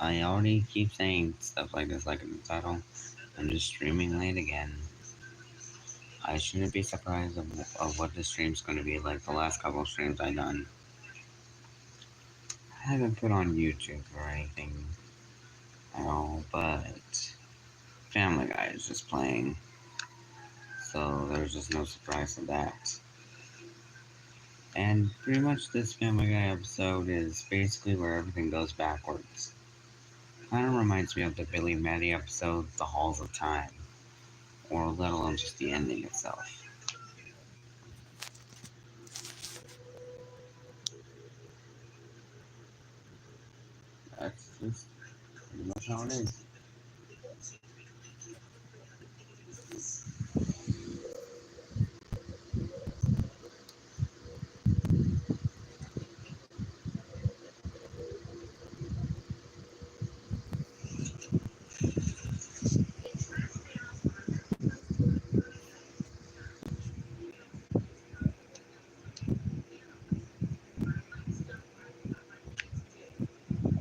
I already keep saying stuff like this, like in the title. I'm just streaming late again. I shouldn't be surprised of what the stream's going to be like. The last couple of streams I done, I haven't put on YouTube or anything at all, but Family Guy is just playing, so there's just no surprise to that. And pretty much this Family Guy episode is basically where everything goes backwards. Kind of reminds me of the Billy Maddie episode, The Halls of Time, or let alone just the ending itself. That's just pretty much how it is.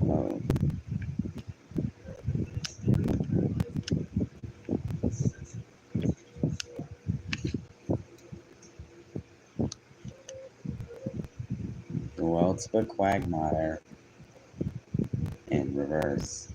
Uh, well, it's but Quagmire in reverse.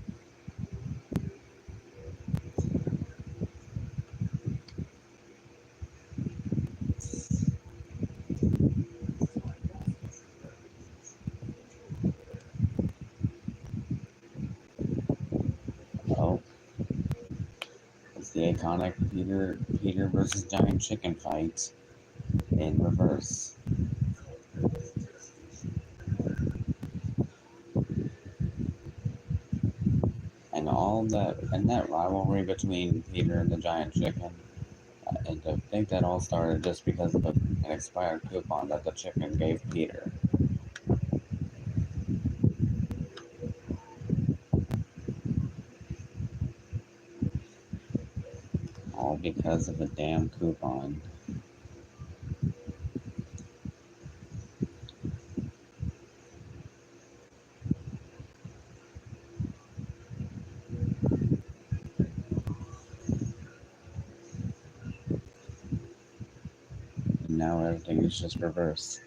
Oh, it's the iconic Peter versus Giant Chicken fight in reverse. And that rivalry between Peter and the Giant Chicken, and I think that all started just because of an expired coupon that the chicken gave Peter. All because of a damn coupon. And now everything is just reverse.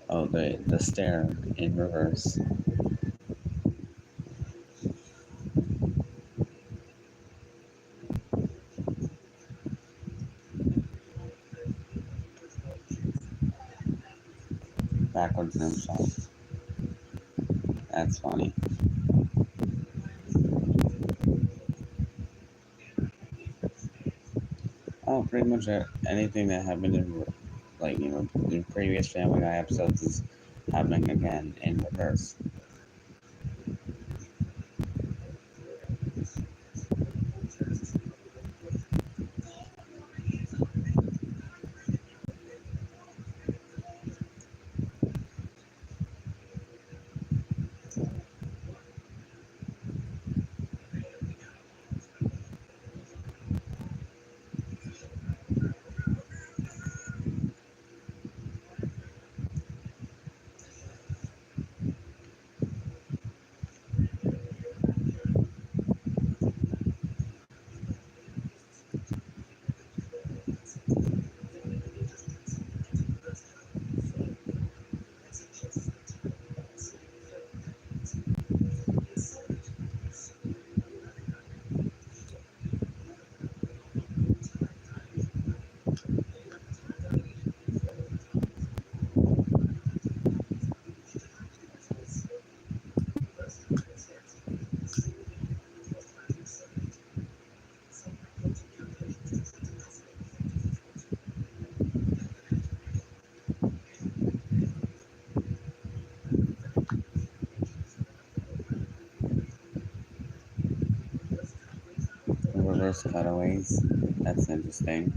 Oh, the stare in reverse. Backwards himself. That's funny. Oh, pretty much anything that happened in, like, in previous Family Guy episodes is happening again in reverse. Reverse cutaways. That's interesting.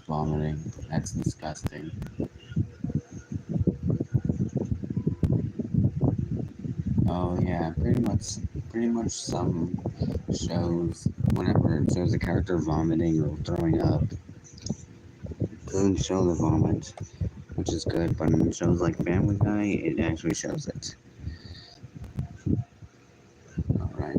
vomiting. That's disgusting. Oh yeah, pretty much some shows, whenever it shows a character vomiting or throwing up, it doesn't show the vomit, which is good, but in shows like Family Guy, it actually shows it. Alright.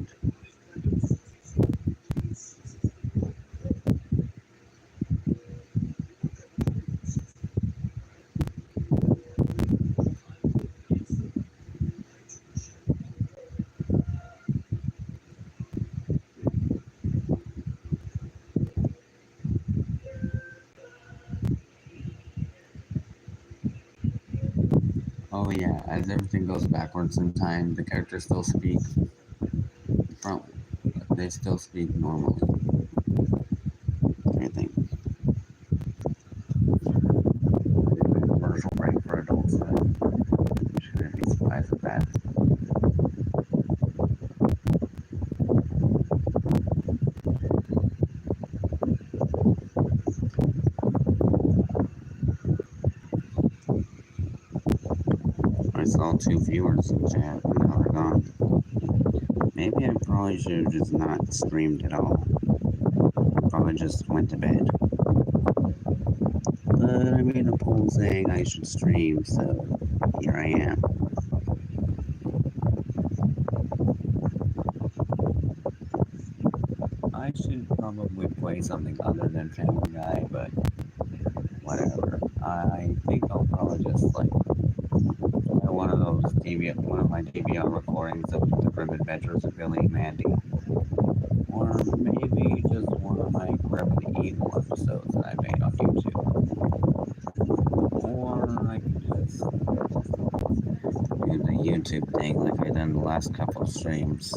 Oh yeah, as everything goes backwards in time, the characters still speak from they still speak normally. I think. Commercial break for adults. Shouldn't be surprised at that. I saw 2 viewers in chat and now they're gone. Maybe I probably should have just not streamed at all. Probably just went to bed. But I made a poll saying I should stream, so here I am. I should probably play something other than Family Guy, but whatever. I think I'll probably just like one of my DVR recordings of the Grim Adventures of Billy and Mandy, or maybe just one of my Grim and Evil episodes that I made on YouTube, or I can just do the YouTube thing like I done the last couple of streams,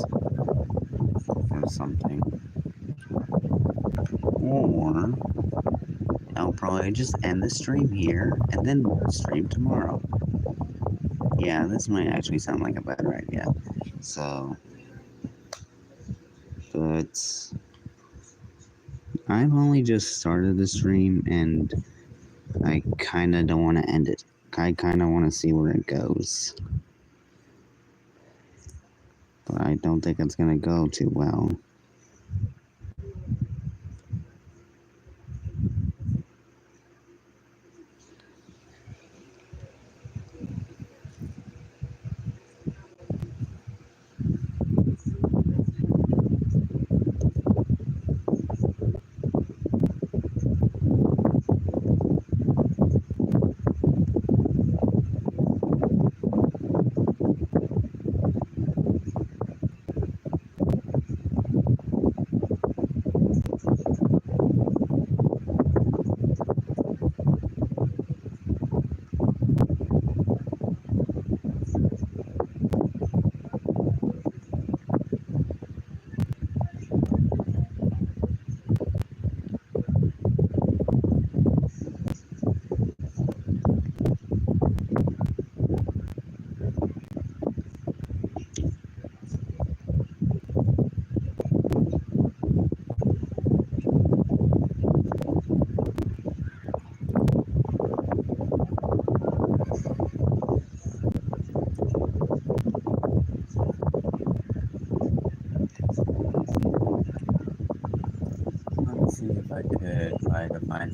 or something, or I'll probably just end the stream here and then stream tomorrow. Yeah, this might actually sound like a better idea. So, but I've only just started the stream and I kind of don't want to end it. I kind of want to see where it goes. But I don't think it's going to go too well.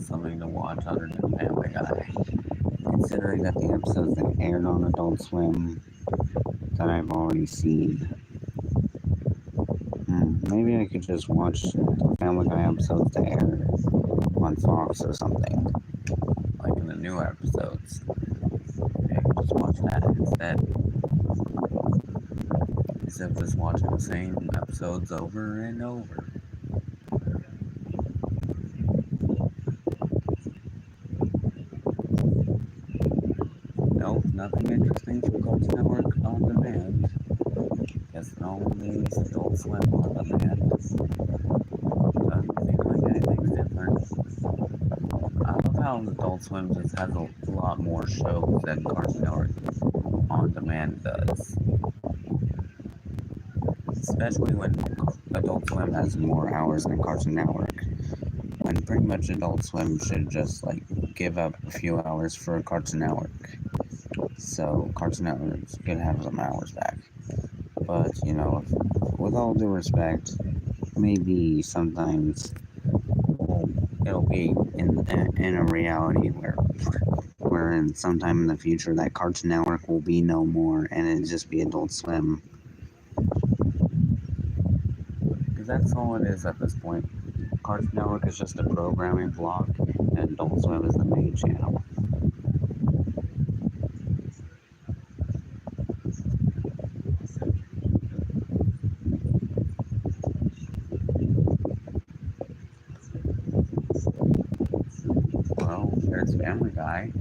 Something to watch other than Family Guy. Considering that the episodes that aired on Adult Swim that I've already seen. Maybe I could just watch the Family Guy episodes that air on Fox or something. Like in the new episodes. Maybe I could just watch that instead. Instead of just watching the same episodes over and over. Nope, nothing interesting from Cartoon Network on demand. Guess it only is Adult Swim on demand. Doesn't seem like anything's different. I love how Adult Swim just has a lot more shows than Cartoon Network on demand does. Especially when Adult Swim has more hours than Cartoon Network. When pretty much Adult Swim should just like give up a few hours for Cartoon Network. So Cartoon Network could have some hours back. But you know, with all due respect, maybe sometimes it'll be in a reality where in sometime in the future that Cartoon Network will be no more and it'll just be Adult Swim. Because that's all it is at this point. Cartoon Network is just a programming block, and Adult Swim is the main channel. Well, there's Family Guy.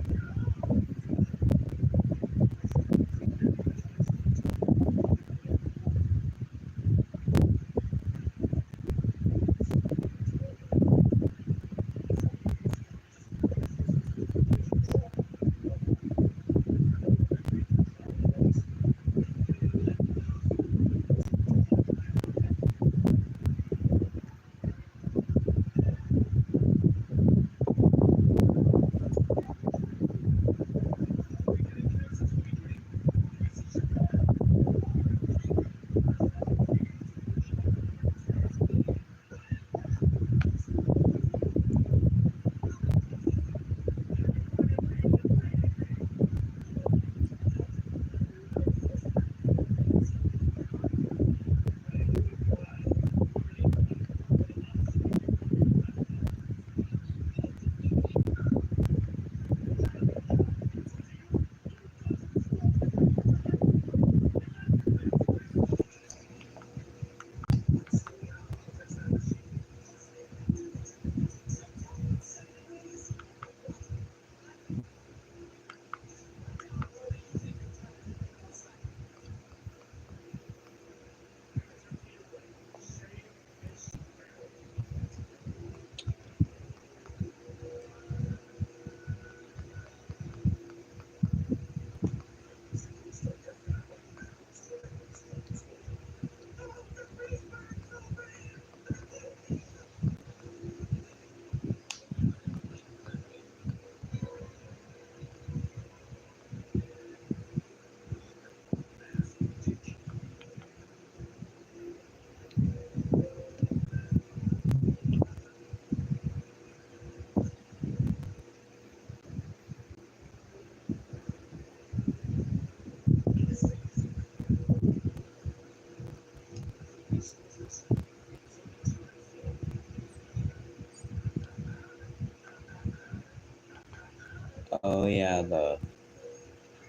Oh yeah, the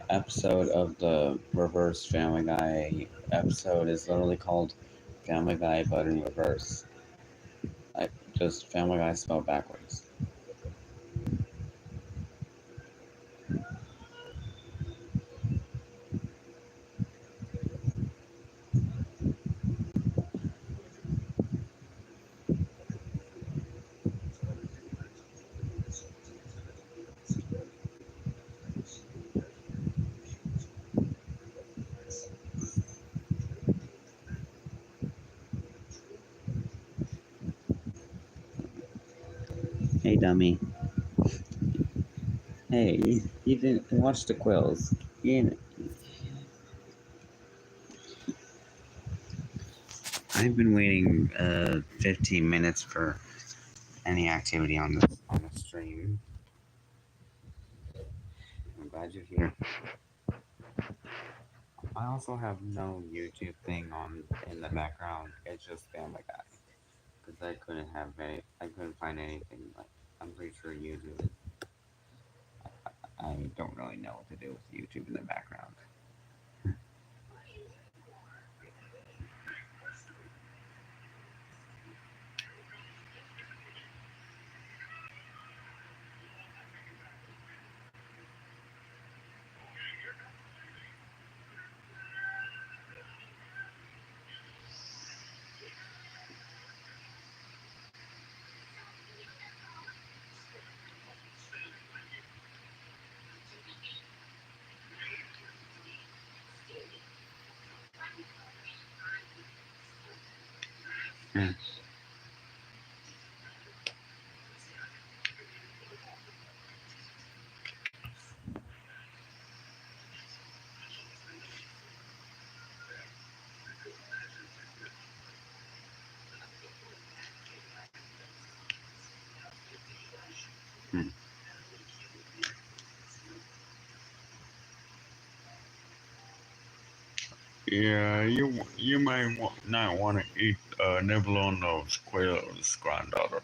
episode of the reverse Family Guy episode is literally called Family Guy but in reverse. Like just Family Guy spelled backwards. Hey dummy. Hey, you didn't watch the quills. You, I've been waiting 15 minutes for any activity on the stream. I'm glad you're here. I also have no YouTube thing on in the background. It's just Family Guy because I couldn't find anything. Like I'm pretty sure YouTube. I don't really know what to do with YouTube in the background. Yeah, you might not want to eat nibble on those quails, granddaughter.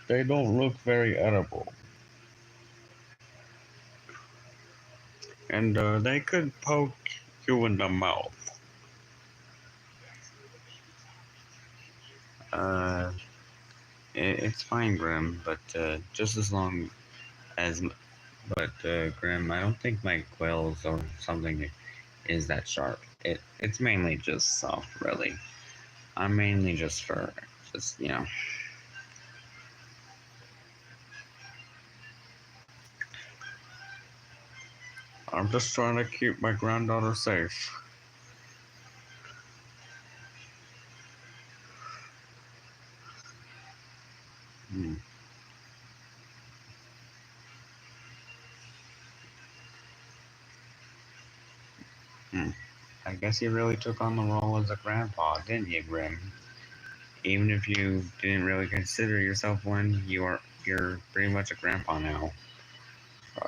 They don't look very edible, and they could poke you in the mouth. Uh, it's fine, Grim, but just as long as. But Grim, I don't think my quills or something is that sharp. It's mainly just soft, really. I'm mainly just for just I'm just trying to keep my granddaughter safe. Hmm. Hmm. I guess you really took on the role as a grandpa, didn't you, Grim? Even if you didn't really consider yourself one, you're pretty much a grandpa now.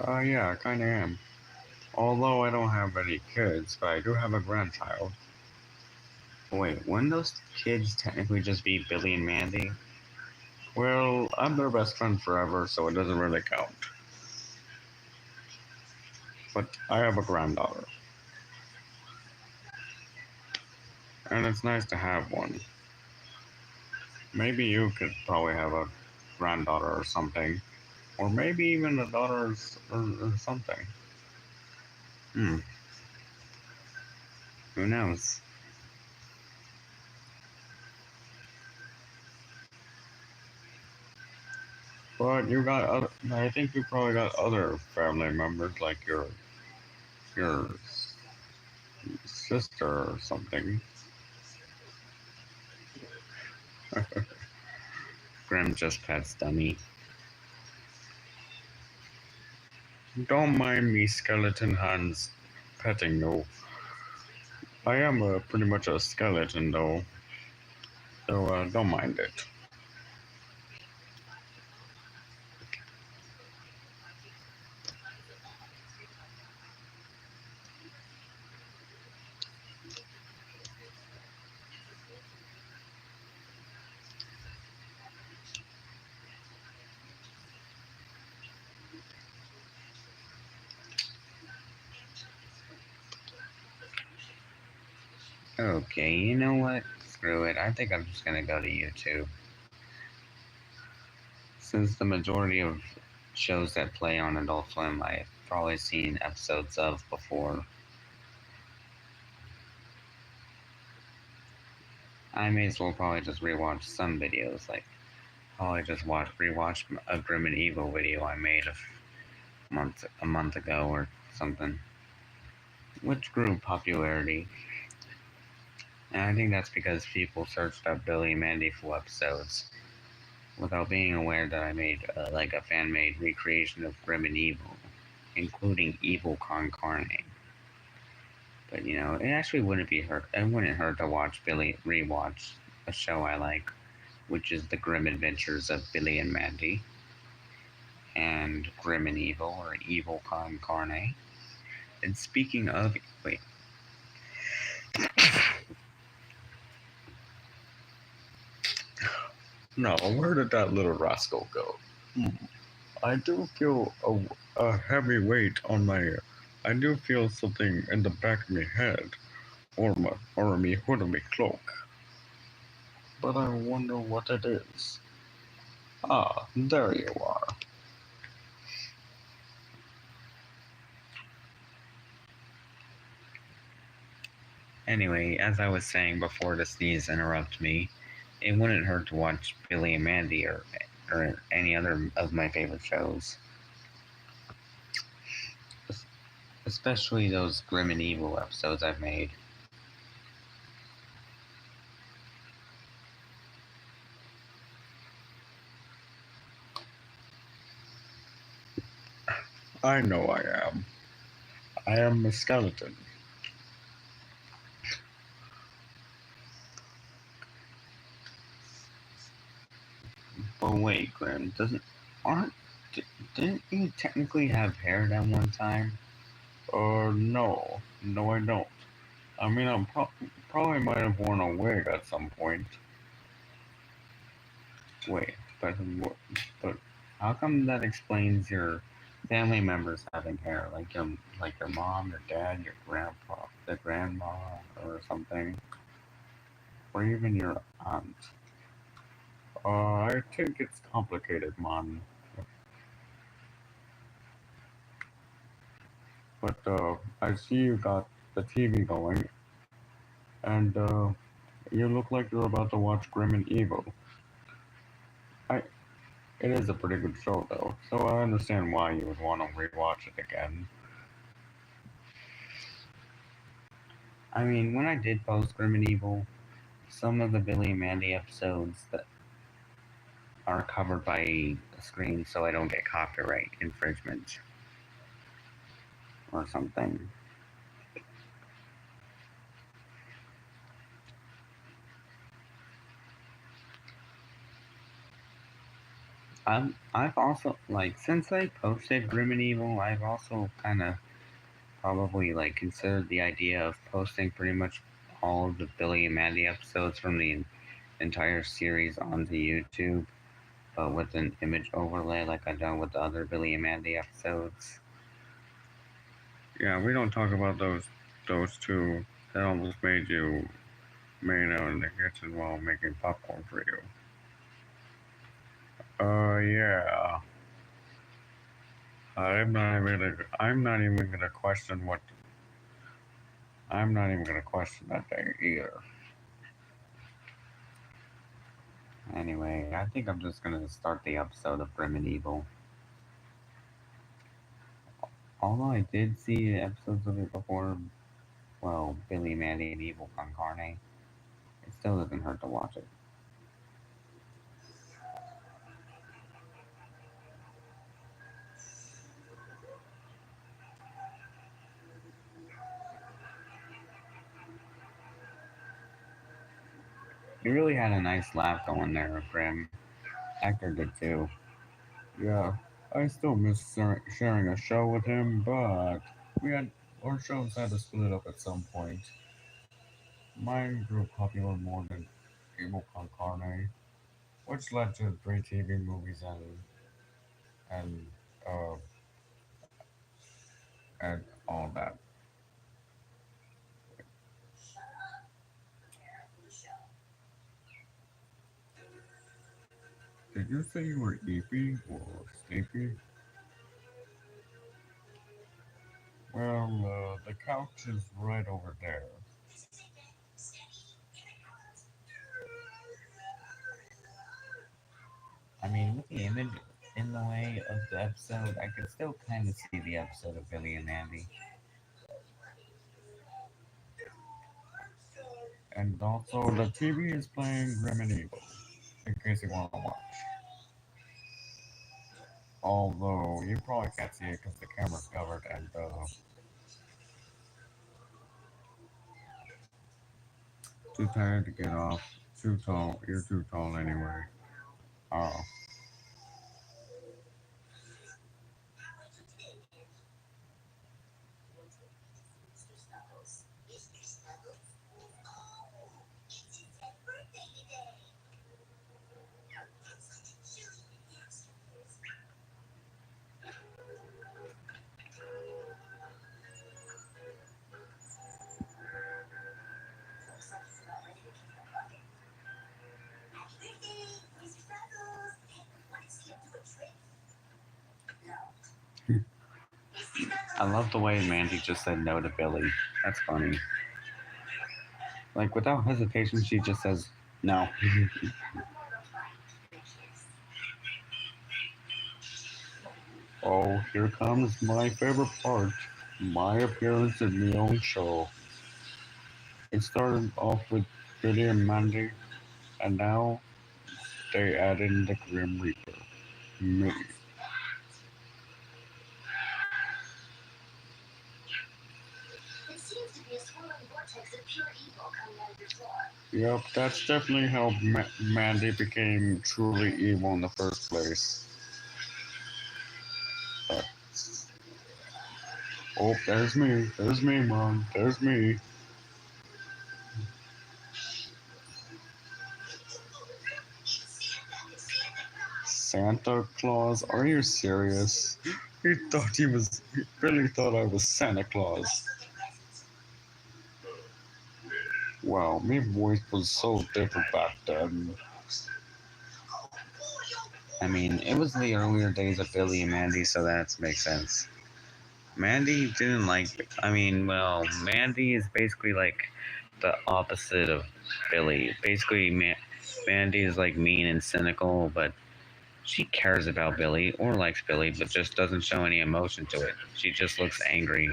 Yeah, I kinda am. Although I don't have any kids, but I do have a grandchild. Wait, wouldn't those kids technically just be Billy and Mandy? Well, I'm their best friend forever, so it doesn't really count. But I have a granddaughter, and it's nice to have one. Maybe you could probably have a granddaughter or something. Or maybe even a daughter or something. Hmm, who knows? But I think you probably got other family members like your sister or something. Grim just pets Dummy. Don't mind me, skeleton hands petting though. I am pretty much a skeleton though, so don't mind it. Okay, you know what? Screw it. I think I'm just gonna go to YouTube. Since the majority of shows that play on Adult Swim I've probably seen episodes of before, I may as well probably just rewatch some videos. Like, probably just rewatch a Grim and Evil video I made a month ago or something, which grew popularity. And I think that's because people searched up Billy and Mandy full episodes without being aware that I made like a fan made recreation of Grim and Evil, including Evil Con Carne. But it actually wouldn't be hurt. It wouldn't hurt to watch Billy rewatch a show I like, which is The Grim Adventures of Billy and Mandy, and Grim and Evil or Evil Con Carne. And speaking of, wait, no, where did that little rascal go? Hmm. I do feel a heavy weight on my. I do feel something in the back of my head, or me hood of my cloak. But I wonder what it is. Ah, there you are. Anyway, as I was saying before the sneeze interrupted me, it wouldn't hurt to watch Billy and Mandy or any other of my favorite shows, especially those Grim and Evil episodes I've made. I know I am. I am a skeleton. But wait, Grim, doesn't aren't didn't you technically have hair that one time? No, no, I don't. I mean, probably might have worn a wig at some point. Wait, but but how come that explains your family members having hair, like your mom, your dad, your grandpa, the grandma, or something, or even your aunt? I think it's complicated, man. But I see you got the TV going, and you look like you're about to watch Grim and Evil. I It is a pretty good show, though, so I understand why you would want to rewatch it again. I mean, when I did post Grim and Evil, some of the Billy and Mandy episodes that are covered by a screen so I don't get copyright infringement or something. I've also, like, since I posted Grim and Evil, I've also kind of probably, like, considered the idea of posting pretty much all of the Billy and Mandy episodes from the entire series onto YouTube, but with an image overlay like I've done with the other Billy and Mandy episodes. Yeah, we don't talk about those two. That almost made out in the kitchen while making popcorn for you. Yeah. I'm not even gonna question what. I'm not even gonna question that thing either. Anyway, I think I'm just gonna start the episode of Grim and Evil. Although I did see episodes of it before, well, Billy, Mandy, and Evil Con Carne, it still doesn't hurt to watch it. You really had a nice laugh going there, Grim. Hector did too. Yeah, I still miss sharing a show with him, but we had our shows had to split up at some point. Mine grew popular more than Evil Con Carne, which led to great TV movies and uh and all that. Did you say you were eepy or sleepy? Well, the couch is right over there. I mean, with the image in the way of the episode, I could still kind of see the episode of Billy and Mandy. And also, the TV is playing Grim and Evil, in case you want to watch. Although, you probably can't see it because the camera's covered and too tired to get off. Too tall. You're too tall anyway. Oh. I love the way Mandy just said no to Billy. That's funny. Like, without hesitation, she just says no. Oh, here comes my favorite part, my appearance in the own show. It started off with Billy and Mandy, and now they add in the Grim Reaper, me. Yep, that's definitely how Mandy became truly evil in the first place. But, oh, there's me, Mom, there's me. Santa Claus? Are you serious? Billy thought I was Santa Claus. Wow, my voice was so different back then. I mean, it was the earlier days of Billy and Mandy, so that makes sense. Mandy didn't like. I mean, well, Mandy is basically like the opposite of Billy. Basically, Mandy is like mean and cynical, but she cares about Billy or likes Billy, but just doesn't show any emotion to it. She just looks angry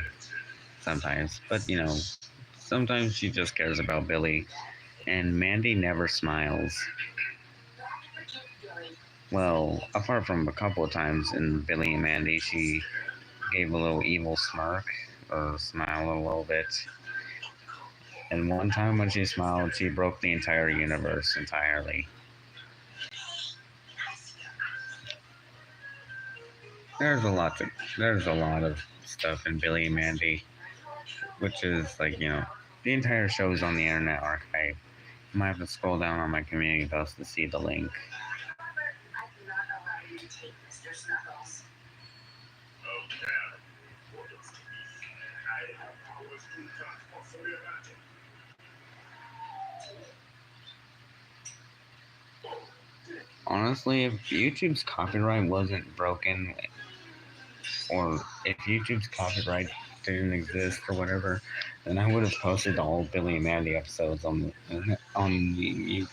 sometimes, but sometimes she just cares about Billy. And Mandy never smiles. Well, apart from a couple of times in Billy and Mandy, she gave a little evil smirk or smile a little bit. And one time when she smiled, she broke the entire universe entirely. There's a lot to, there's a lot of stuff in Billy and Mandy, which is like the entire show is on the Internet Archive. You might have to scroll down on my community post to see the link. Honestly, if YouTube's copyright wasn't broken, or if YouTube's copyright didn't exist or whatever, then I would have posted all Billy and Mandy episodes on YouTube.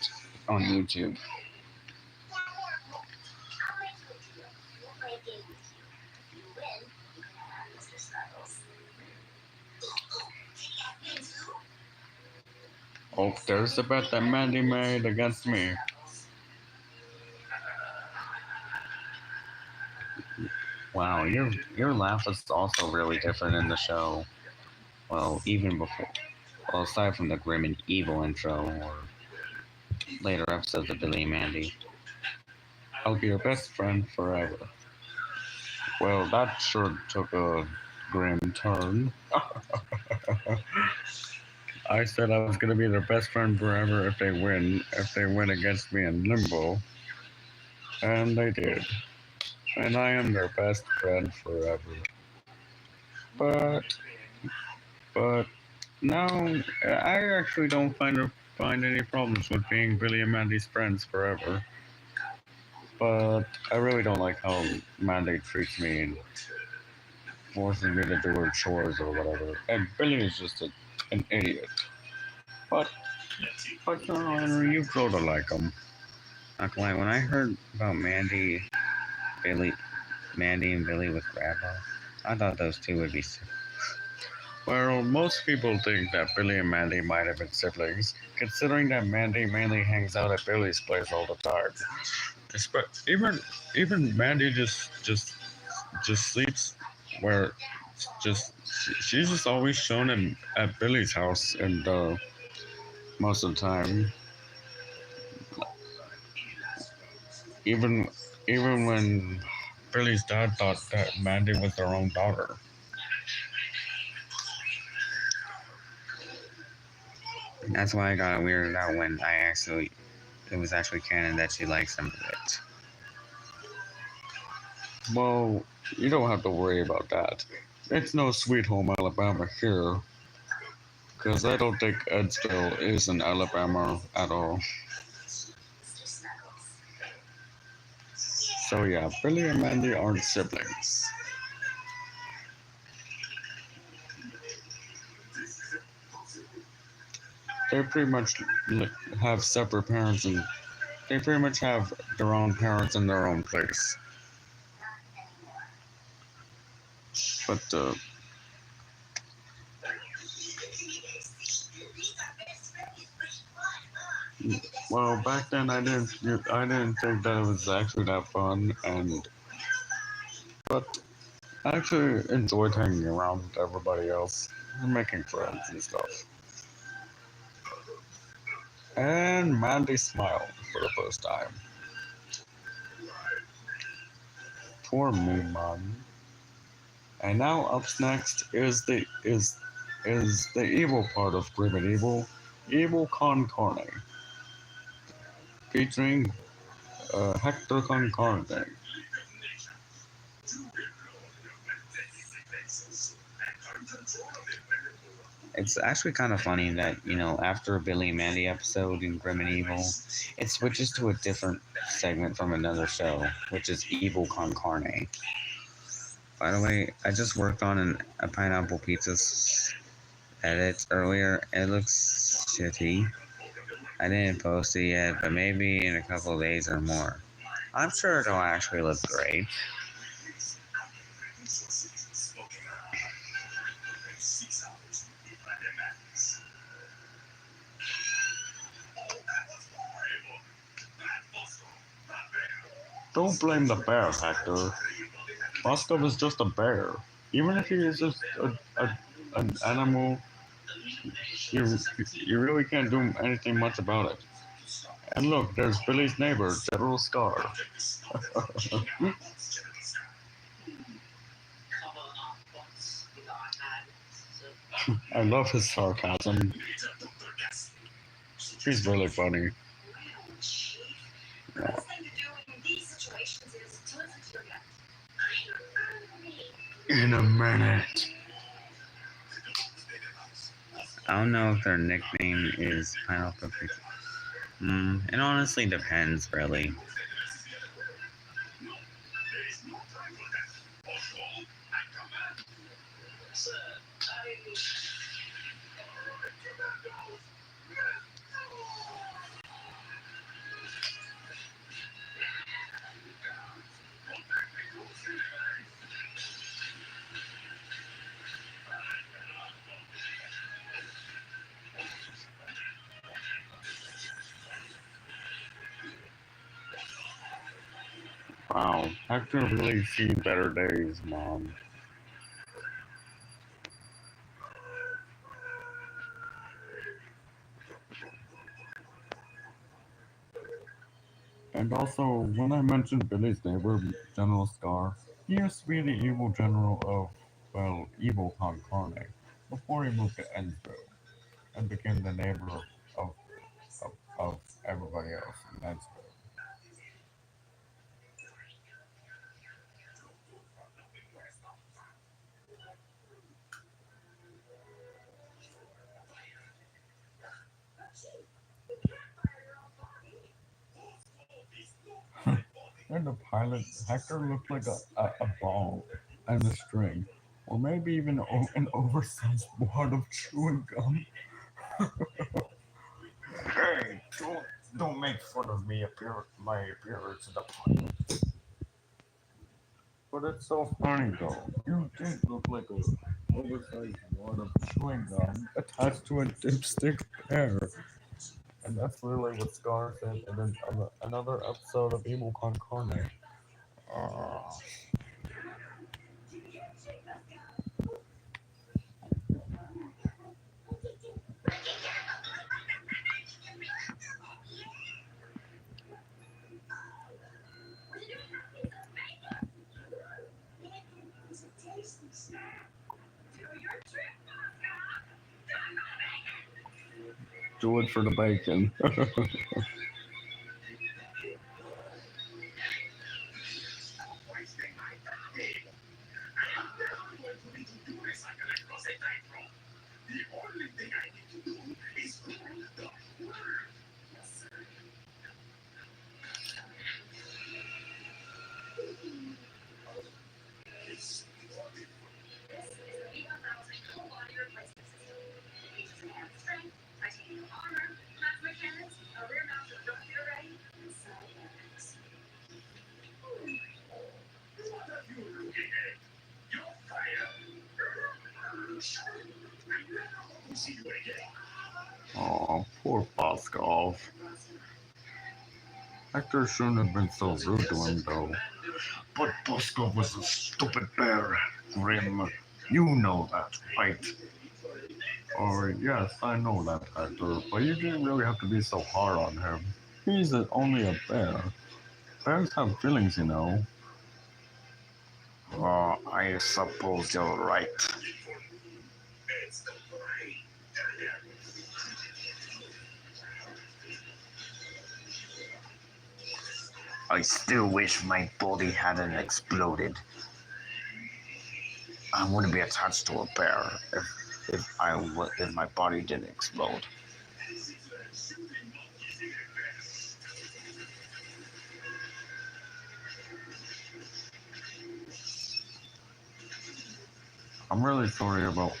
Oh, there's the bet that Mandy made against me. Wow, your laugh is also really different in the show. Well, even before, well, aside from the grim and evil intro or later episodes of Billy and Mandy, I'll be your best friend forever. Well, that sure took a grim turn. I said I was gonna be their best friend forever if they win against me in Limbo, and they did. And I am their best friend forever. But but no, I actually don't find any problems with being Billy and Mandy's friends forever. But I really don't like how Mandy treats me and forces me to do her chores or whatever. And Billy is just an idiot. But Henry, you grow to like him. Not gonna lie, when I heard about Billy, Mandy and Billy with Grandpa, I thought those two would be. Well, most people think that Billy and Mandy might have been siblings, considering that Mandy mainly hangs out at Billy's place all the time. But even Mandy just sleeps where just she's just always shown at Billy's house, and most of the time, even even when Billy's dad thought that Mandy was their own daughter. That's why I got weirded out when it was actually canon that she likes some of it. Well, you don't have to worry about that. It's no Sweet Home Alabama here, because I don't think Edstone is in Alabama at all. So yeah, Billy and Mandy aren't siblings. They pretty much have separate parents, and they pretty much have their own parents in their own place. But well, back then I didn't think that it was actually that fun, and but I actually enjoyed hanging around with everybody else and making friends and stuff. And Mandy smiled for the first time. Poor me, Mom. And now up next is the evil part of Grim and Evil, Evil Con Carne, featuring Hector Concorde. It's actually kind of funny that, after a Billy and Mandy episode in Grim and Evil, it switches to a different segment from another show, which is Evil Con Carne. By the way, I just worked on a pineapple pizza edit earlier. It looks shitty. I didn't post it yet, but maybe in a couple of days or more. I'm sure it'll actually look great. Don't blame the bear, Hector. Bosco is just a bear. Even if he is just an animal, you really can't do anything much about it. And look, there's Billy's neighbor, General Scar. I love his sarcasm. He's really funny. Yeah. In a minute. I don't know if their nickname is Pineapple Pizza. It honestly depends, really. Wow, Hector really seen better days, Mom. And also, when I mentioned Billy's neighbor, General Scar, he used to be the evil general of, well, evil Con Carne, before he moved to Ensville, and became the neighbor of everybody else in Ensville. In the pilot, Hector looked like a ball and a string, or maybe even an oversized wad of chewing gum. Hey, don't make fun of my appearance in the pilot. But it's so funny though. You did look like a oversized wad of chewing gum attached to a dipstick pear. And that's literally what Scar said in another episode of Evil Con Carne. Uh, do it for the bacon. Oh, poor Boskov. Hector shouldn't have been so rude to him, though. But Boskov was a stupid bear, Grim. You know that, right? Or, yes, I know that, Hector, but you didn't really have to be so hard on him. He's only a bear. Bears have feelings, you know. Oh, I suppose you're right. I still wish my body hadn't exploded. I wouldn't be attached to a bear if my body didn't explode. I'm really sorry about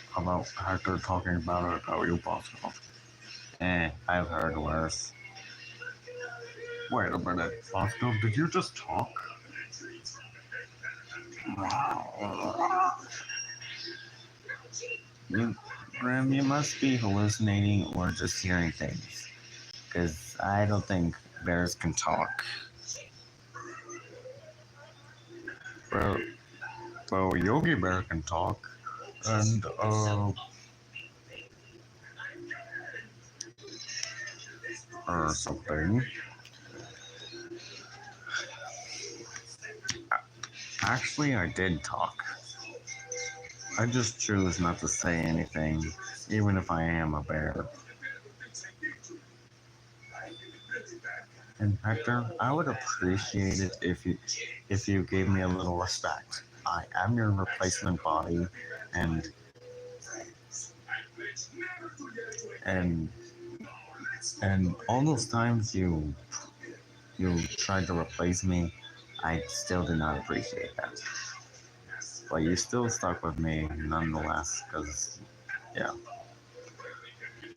Hector talking about you, Bosco. I've heard worse. Wait a minute, Bosco, did you just talk? You, Grim, you must be hallucinating or just hearing things. Because I don't think bears can talk. Well, Yogi Bear can talk. And, or something. Actually, I did talk. I just choose not to say anything, even if I am a bear. And Hector, I would appreciate it if you gave me a little respect. I am your replacement body, and and and all those times you tried to replace me, I still did not appreciate that. But you still stuck with me nonetheless, because yeah,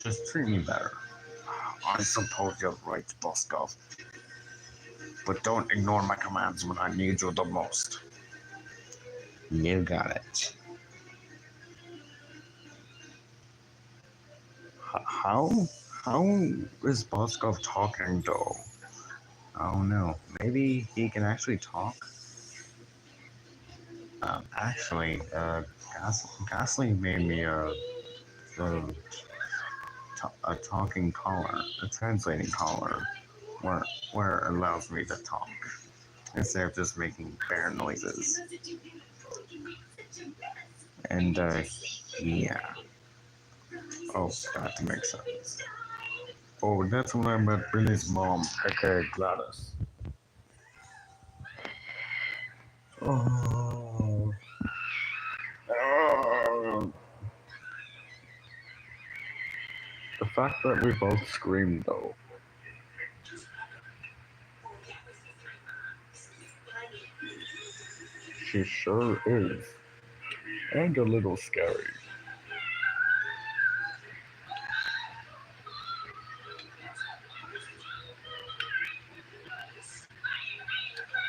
just treat me better. I suppose you're right, Bosco. But don't ignore my commands when I need you the most. You got it. How? How is Boskov talking though? Oh no, maybe he can actually talk? Actually, Ghastly made me a talking collar, a translating collar, where, where it allows me to talk, instead of just making bear noises. And, yeah. Oh, that makes sense. Oh, that's when I met Billy's mom, aka Gladys. Oh. Oh. The fact that we both screamed, though. She sure is. And a little scary.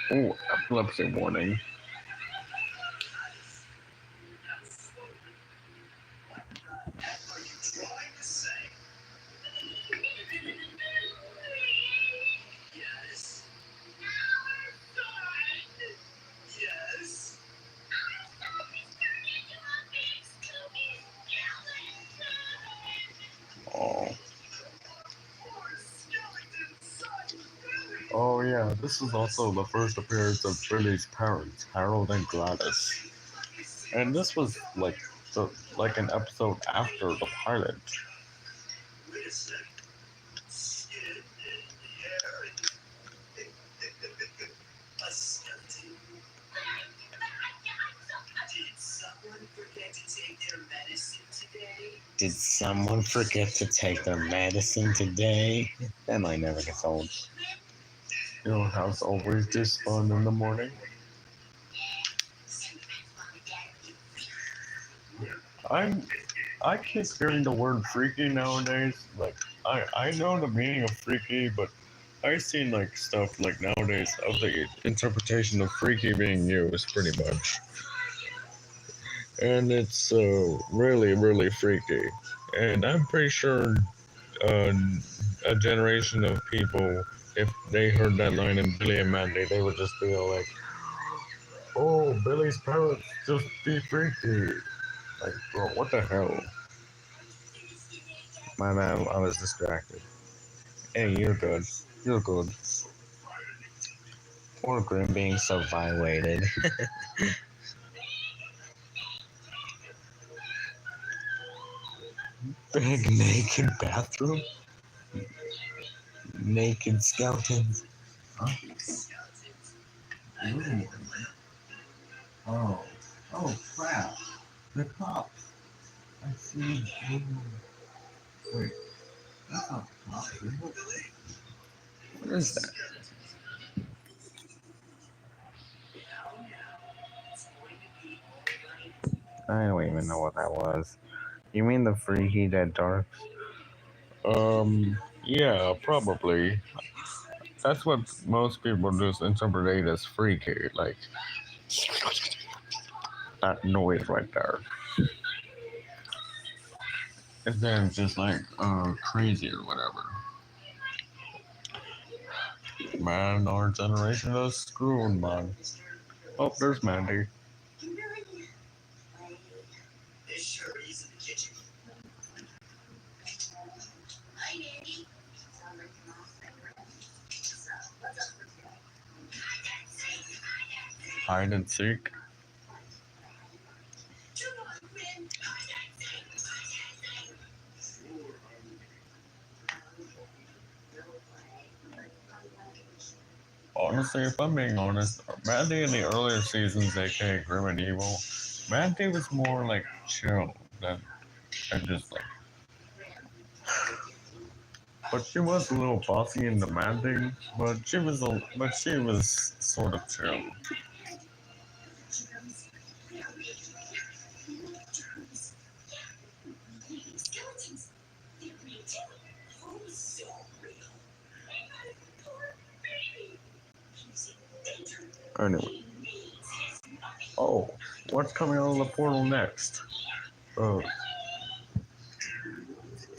Oh, epilepsy warning. Oh. Oh yeah, this is also the first appearance of Billy's parents, Harold and Gladys. And this was like an episode after the pilot. Did someone forget to take their medicine today? That might never get old. Your house always this fun in the morning? I keep hearing the word freaky nowadays. Like I know the meaning of freaky, but I've seen like stuff like nowadays of the interpretation of freaky being used pretty much. And it's really, really freaky. And I'm pretty sure uh, a generation of people, if they heard that line in Billy and Mandy, they would just be all like, "Oh, Billy's parents just be freaky." Like, bro, what the hell? My man, I was distracted. Hey, you're good. You're good. Poor Grim being so violated. Big naked bathroom? Naked skeletons? Huh? Ooh. Oh. Oh, crap. The cops. I see. Ooh. Wait. That's not the cops, is it? What is that? I don't even know what that was. You mean the free heat at dark? Yeah, probably. That's what most people just interpret as freaky, like that noise right there. And then just like crazy or whatever. Man, our generation is screwed, man. Oh, there's Mandy. Hide and seek. Honestly, if I'm being honest, Mandy in the earlier seasons, aka Grim and Evil, Mandy was more like chill than just like. But she was a little bossy and demanding, but she was sort of chill. Anyway, oh, what's coming out of the portal next? Oh,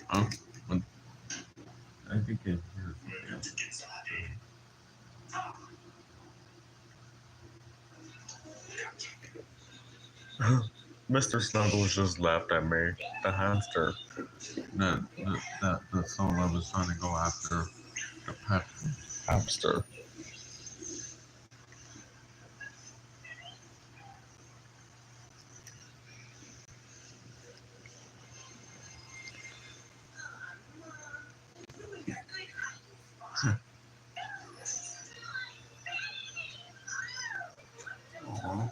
huh? I think it. Mr. Snuggles just laughed at me. The hamster. The Solo was trying to go after the pet hamster. Aw,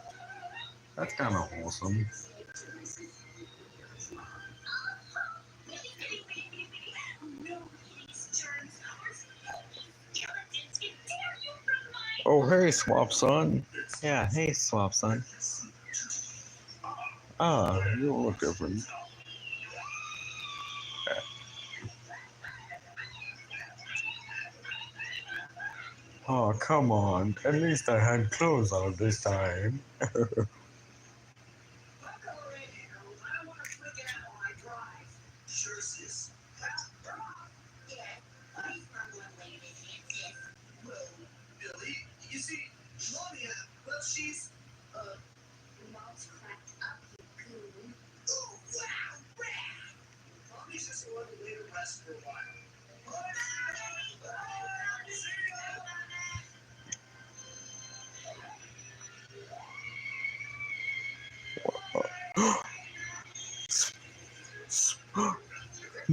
that's kind of wholesome. Oh, hey, Swap Son. Yeah, hey, Swap Son. Ah, you look different. Oh, come on. At least I had clothes on this time.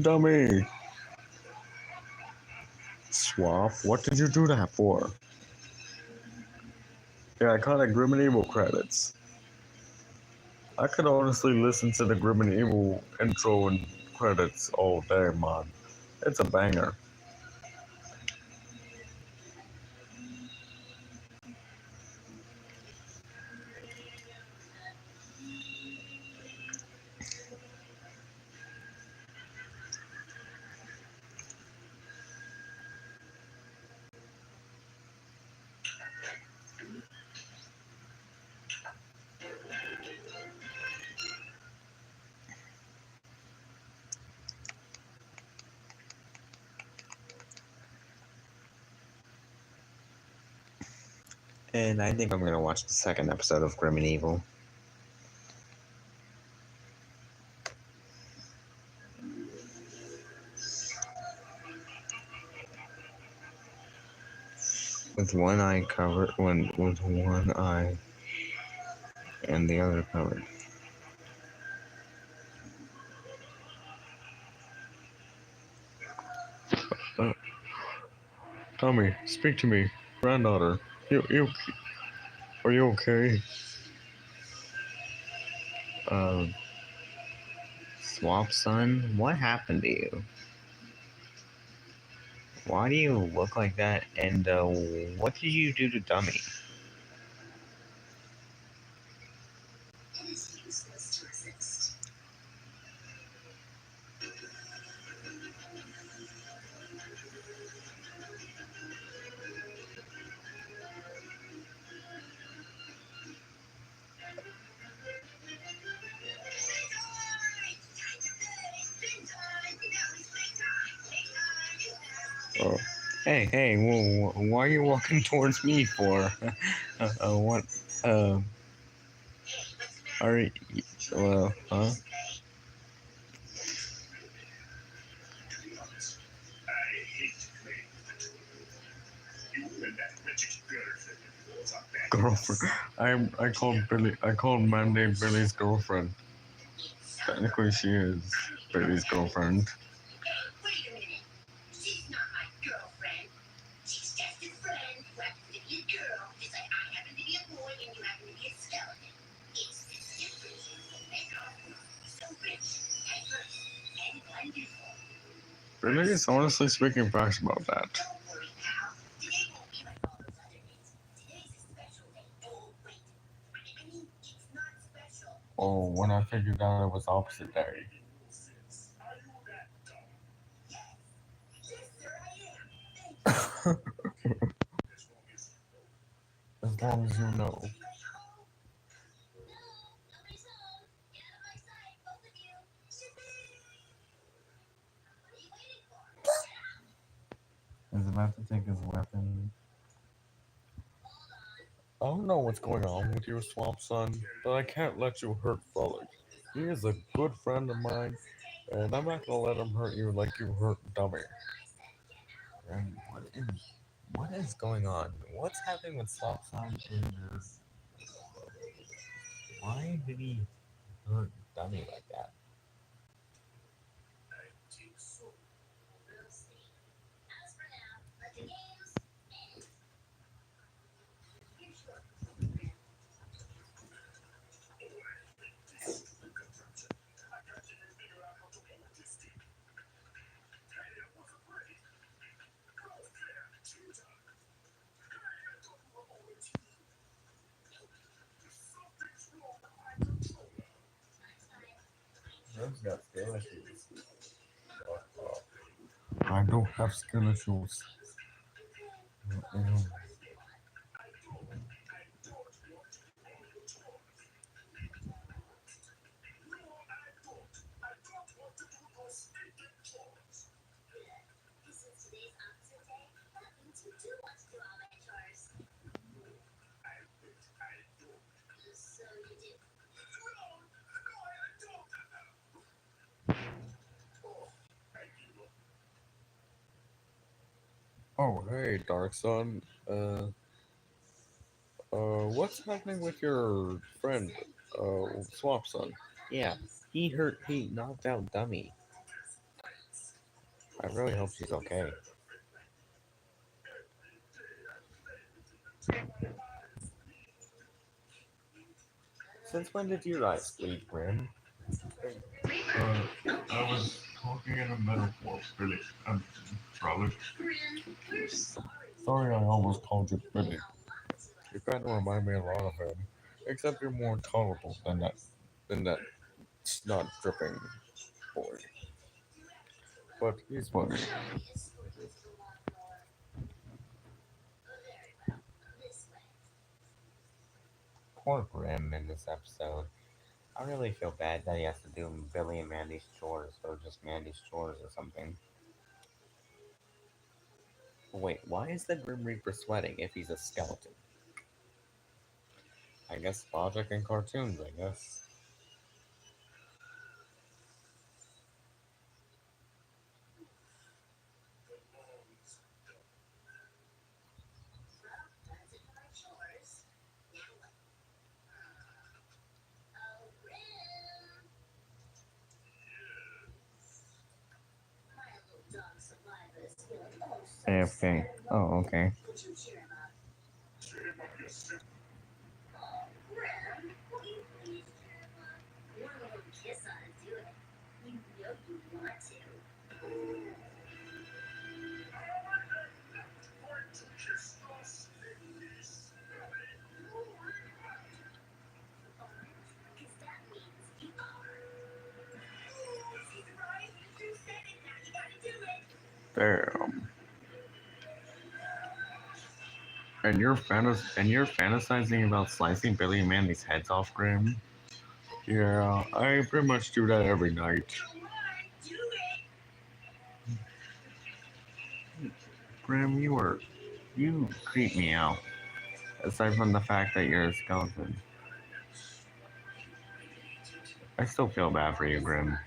Dummy. Swap, what did you do that for? Yeah, I caught it Grim and Evil credits. I could honestly listen to the Grim and Evil intro and credits all day, man. It's a banger. And I think I'm gonna watch the second episode of Grim and Evil. With one eye covered, with one eye and the other covered. Tommy, speak to me, granddaughter. You Are you okay? Uh, Swap son, what happened to you? Why do you look like that? And what did you do to Dummy? Oh, hey, why are you walking towards me for? What? Uh, are you? Huh? Girlfriend. I called Billy. I called Mandy Billy's girlfriend. Technically, she is Billy's girlfriend. Billy is honestly speaking facts about that. Oh, when I figured out it was opposite day. As long as you know. He's about to take his weapon. I don't know what's going on with your swamp son, but I can't let you hurt Frolic. He is a good friend of mine, and I'm not gonna let him hurt you like you hurt Dummy. And what is going on? What's happening with Swamp Son and why did he hurt Dummy like that? He's got skill issues. I don't have skill issues. Mm. Oh, hey, Dark Sun. What's happening with your friend, Swamp Son? Yeah, he knocked out Dummy. I really hope she's okay. Since when did you eyes bleed, Grim? I was talking in a metaphor, Billy. Probably. Sorry, I almost called you Billy. You kind of remind me a lot of him, except you're more tolerable than that snot dripping boy. But he's funny. Poor Grim in this episode. I really feel bad that he has to do Billy and Mandy's chores, or just Mandy's chores or something. Wait, why is the Grim Reaper sweating if he's a skeleton? I guess logic in cartoons, I guess. AFK. Oh, okay. Damn. And you're fantasizing about slicing Billy and Mandy's heads off, Grim? Yeah, I pretty much do that every night. Grim, you creep me out. Aside from the fact that you're a skeleton, I still feel bad for you, Grim.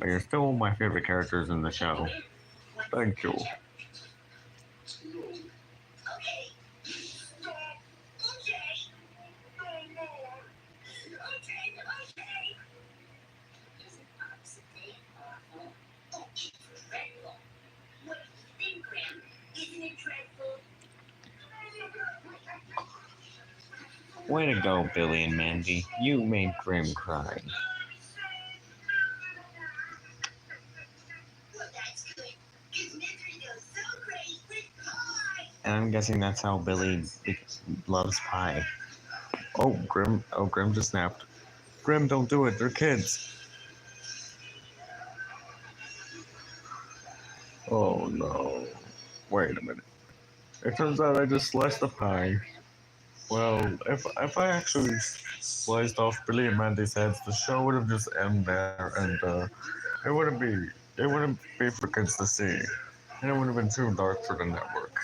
But you're still one of my favorite characters in the show. Thank you. Way to go, Billy and Mandy. You made Grim cry. And I'm guessing that's how Billy loves pie. Grim just snapped. Grim, don't do it, they're kids. Oh no. Wait a minute. It turns out I just sliced the pie. Well, if I actually sliced off Billy and Mandy's heads, the show would have just ended there, and it wouldn't be for kids to see, and it would have been too dark for the network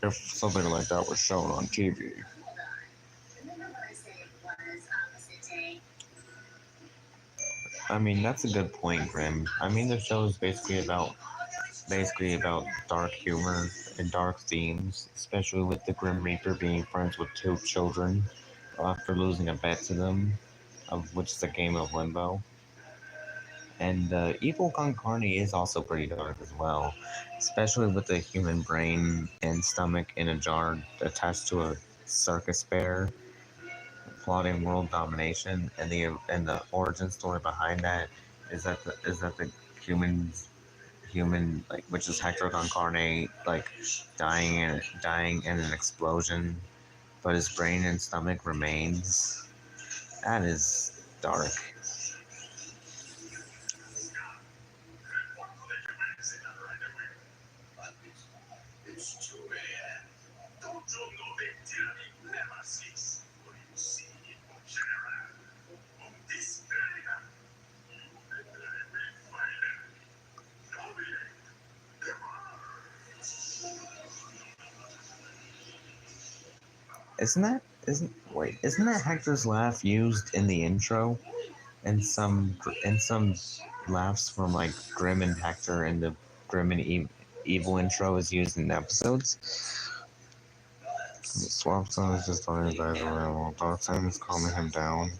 if something like that was shown on TV. I mean, that's a good point, Grim. I mean, the show is basically about dark humor and dark themes, especially with the Grim Reaper being friends with two children after losing a bet to them, of which is a game of limbo. And Evil Con Carne is also pretty dark as well, especially with the human brain and stomach in a jar attached to a circus bear, plotting world domination, and the origin story behind that is that the humans like, which is Hector Con Carne, like dying in an explosion, but his brain and stomach remains. That is dark. Isn't that Hector's laugh used in the intro? And some laughs from like Grim and Hector and the Grim and Evil intro is used in episodes. Swamp Son is just telling you guys around while Darkseid is calming him down.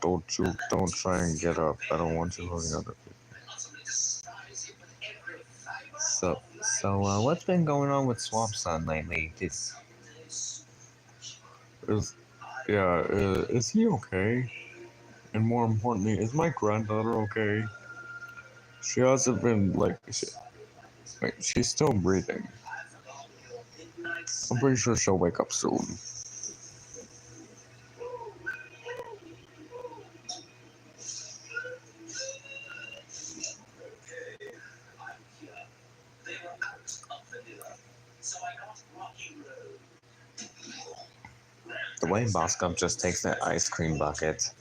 Don't try and get up. I don't want you hurting other people. So what's been going on with Swamp Son lately? Is he okay? And more importantly, is my granddaughter okay? She hasn't been she's still breathing. I'm pretty sure she'll wake up soon. The way Boscomp just takes that ice cream bucket.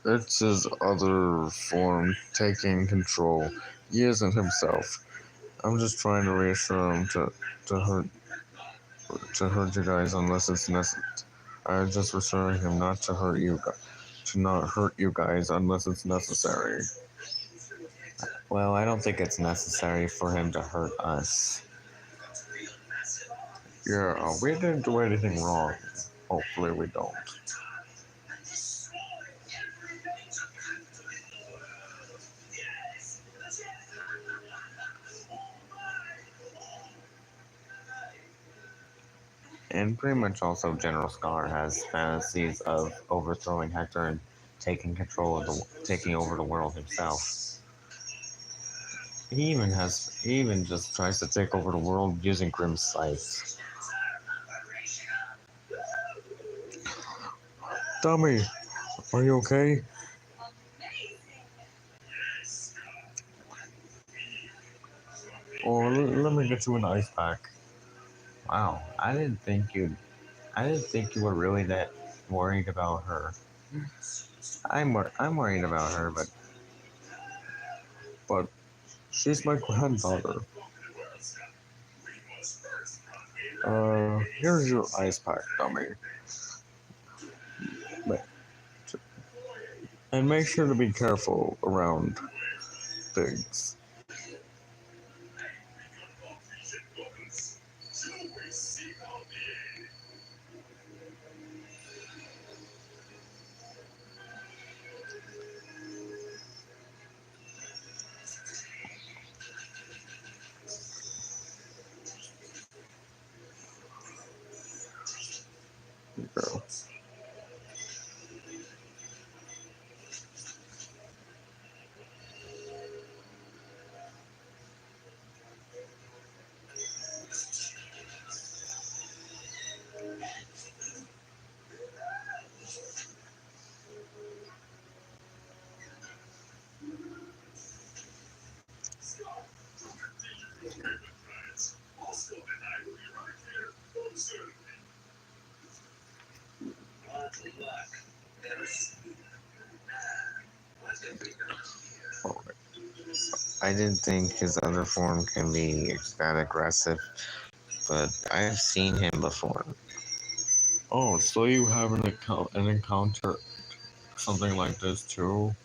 It's his other form taking control. He isn't himself. I'm just trying to reassure him to hurt you guys unless it's necessary. I'm just reassuring him not to hurt you guys, to not hurt you guys unless it's necessary. Well, I don't think it's necessary for him to hurt us. Yeah, we didn't do anything wrong. Hopefully we don't. And pretty much also General Scar has fantasies of overthrowing Hector and taking over the world himself. He even just tries to take over the world using Grimm's sight. Dummy, are you okay? Or let me get you an ice pack. Wow, I didn't think you were really that worried about her. I'm worried about her, but But she's my granddaughter. Here's your ice pack, dummy. Ma- And make sure to be careful around things. Girl. I didn't think his other form can be that aggressive, but I've seen him before. Oh, so you have an encounter something like this too?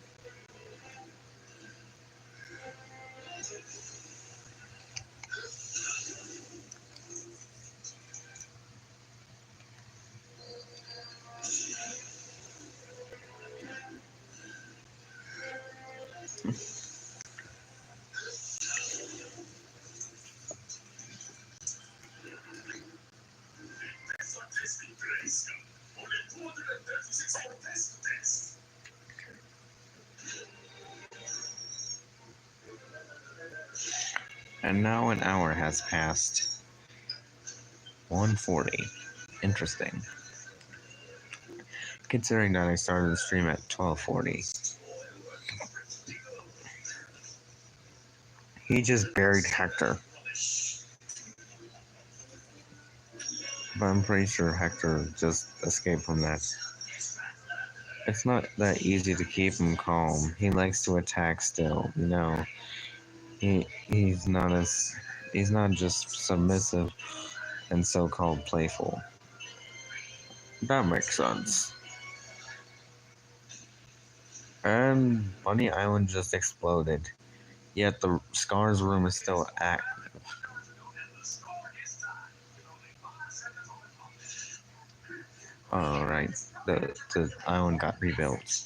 And now an hour has passed. 1:40. Interesting. Considering that I started the stream at 12:40. He just buried Hector. But I'm pretty sure Hector just escaped from that. It's not that easy to keep him calm. He likes to attack still. He's not he's not just submissive and so-called playful. That makes sense. And Bunny Island just exploded. Yet the Scars room is still active. Alright, the island got rebuilt.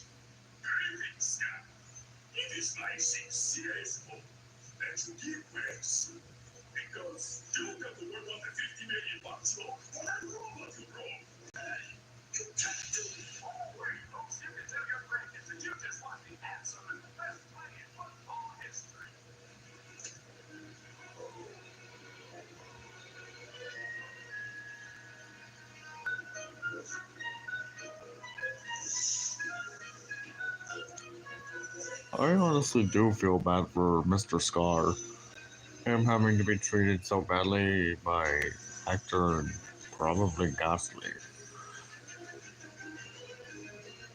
I honestly do feel bad for Mr. Scar. Him having to be treated so badly by Hector and probably Ghastly.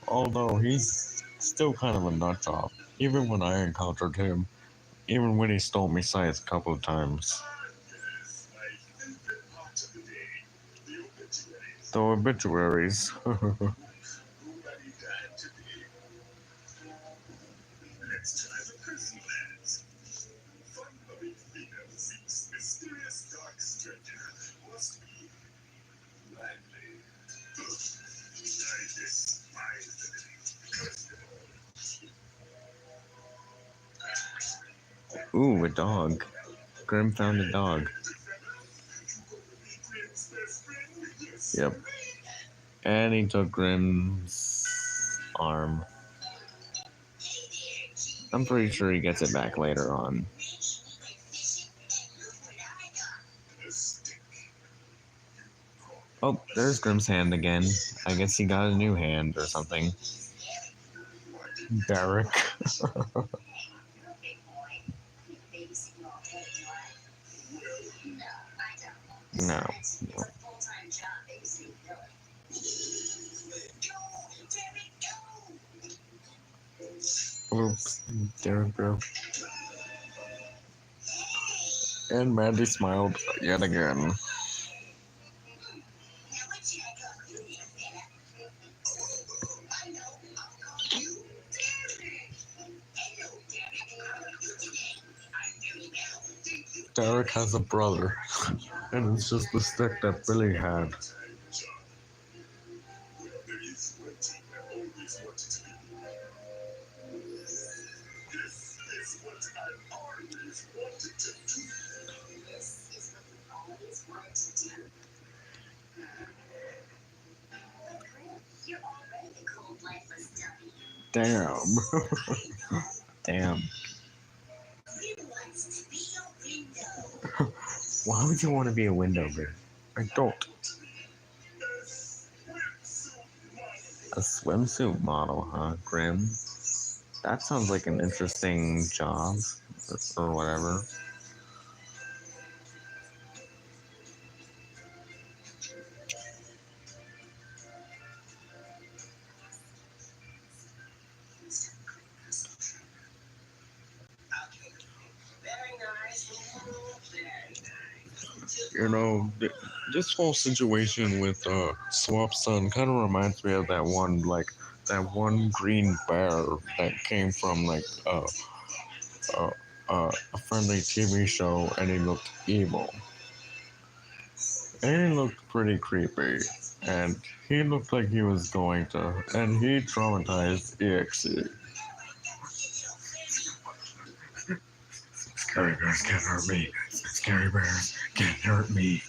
Although he's still kind of a nutjob, even when I encountered him, even when he stole me sights a couple of times. The obituaries. Ooh, a dog. Grim found a dog. Yep. And he took Grim's arm. I'm pretty sure he gets it back later on. Oh, there's Grim's hand again. I guess he got a new hand or something. Derek. No. Oops, Derek bro. And Mandy smiled yet again. Derek has a brother, and it's just the stick that Billy had. Damn. Damn. Why would you want to be a window bear? I don't. A swimsuit model, huh, Grim? That sounds like an interesting job, or whatever. You know, this whole situation with Swamp Son kind of reminds me of that one green bear that came from a friendly TV show, and he looked evil. And he looked pretty creepy. And he looked like he was going to, and he traumatized EXE. Scary bears can't hurt me. Scary bears can't hurt me.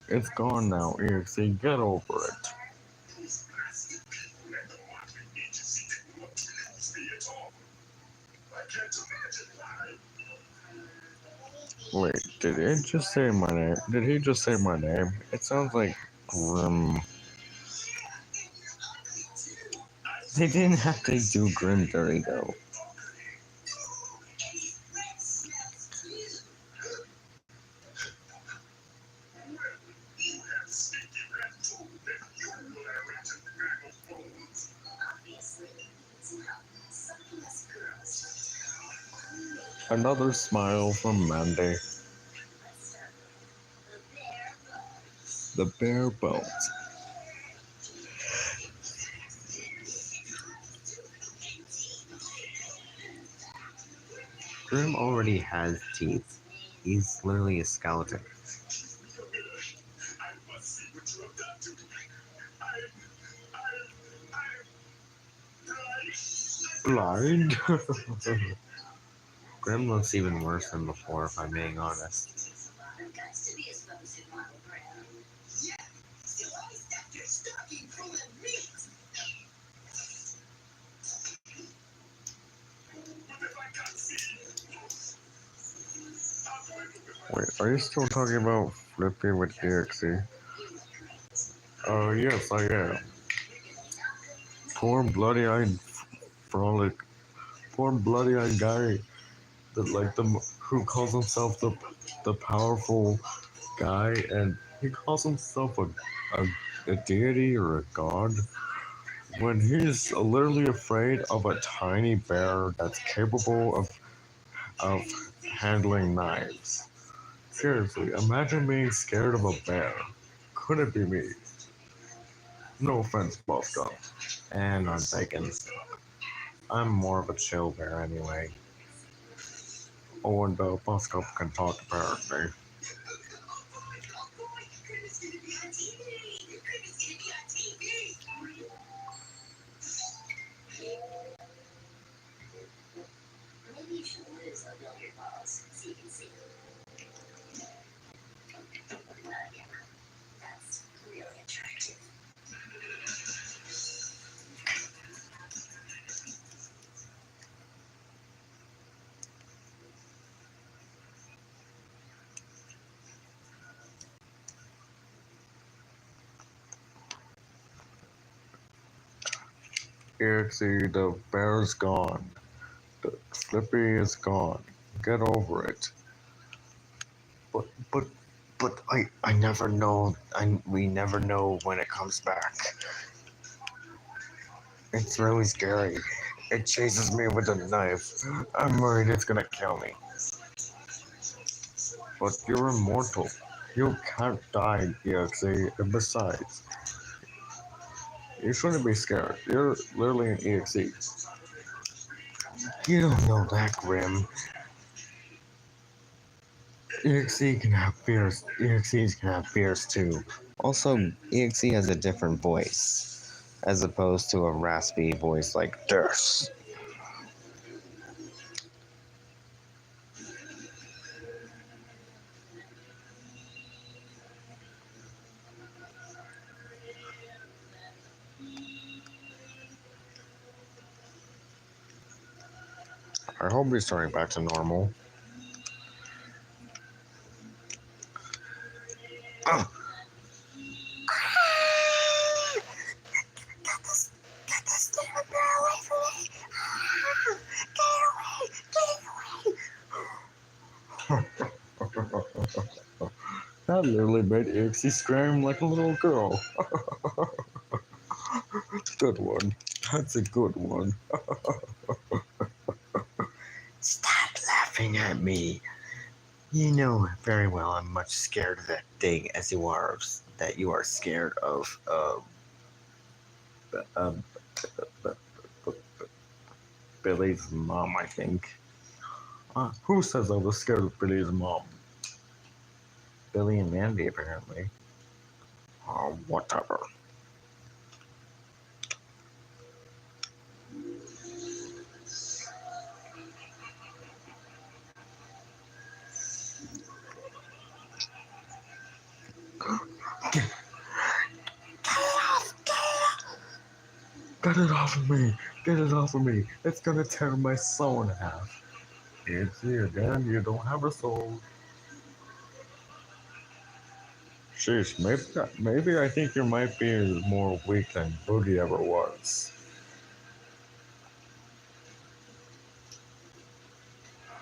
It's gone now, EXE. Get over it. Wait, did it just say my name? Did he just say my name? It sounds like Grim. They didn't have to do Grim dirty though. Another smile from Mandy. The bear belt. Grim already has teeth. He's literally a skeleton. Blind? Grim looks even worse than before, if I'm being honest. Wait, are you still talking about Flippy with EXE? Yes, I am. Poor bloody-eyed frolic. Poor bloody-eyed guy who calls himself the powerful guy, and he calls himself a deity or a god when he's literally afraid of a tiny bear that's capable of handling knives. Seriously, imagine being scared of a bear. Could it be me? No offense, Boss Gun. And I'm thinking, I'm more of a chill bear anyway. Oh, and Boss Gun can talk apparently. EXE, the bear's gone. The Slippy is gone. Get over it. But but but I never know. We never know when it comes back. It's really scary. It chases me with a knife. I'm worried it's gonna kill me. But you're immortal. You can't die, EXE. And besides, you shouldn't be scared. You're literally an EXE. You don't know that, Grim. EXE can have fears. EXEs can have fears too. Also, EXE has a different voice, as opposed to a raspy voice like this. I hope he's turning back to normal. Oh. Get this stupid bear away from me! Get away! That literally made EXE scream like a little girl. Good one. That's a good one. Stop laughing at me. You know very well I'm much scared of that thing as you are that you are scared of uh, Billy's mom, I think. Who says I was scared of Billy's mom? Billy and Mandy apparently. Whatever. Get it off of me! Get it off of me! It's gonna tear my soul in half. EXE again, you don't have a soul. Sheesh, maybe I think you might be more weak than Boogie ever was.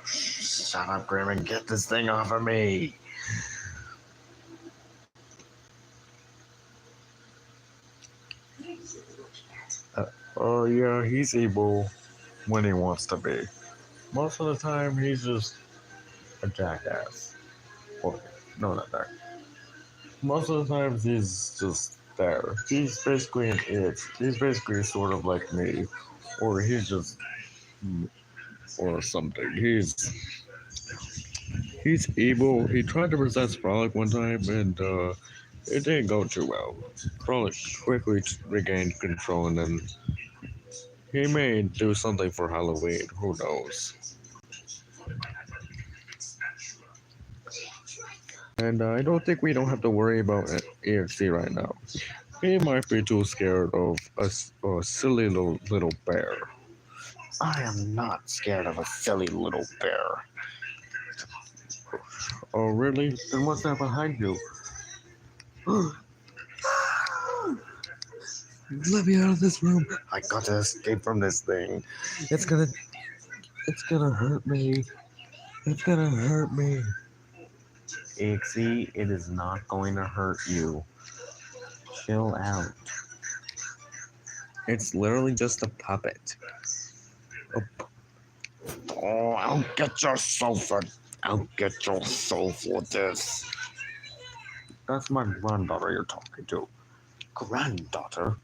Shut up, Grim, and get this thing off of me! Oh yeah, he's evil when he wants to be. Most of the time, he's just a jackass. Or, no, not that. Most of the times, he's just there. He's basically an it. He's basically sort of like me. Or he's just... or something. He's evil. He tried to possess Frolic one time, and it didn't go too well. Frolic quickly regained control, and then he may do something for Halloween. Who knows? And I don't think we don't have to worry about EXE right now. He might be too scared of a silly little bear. I am not scared of a silly little bear. Oh, really? Then what's that behind you? Let me out of this room. I got to escape from this thing. It's gonna hurt me. It's gonna hurt me. EXE, it is not going to hurt you. Chill out. It's literally just a puppet. Oh, I'll get your soul for this. That's my granddaughter you're talking to. Granddaughter?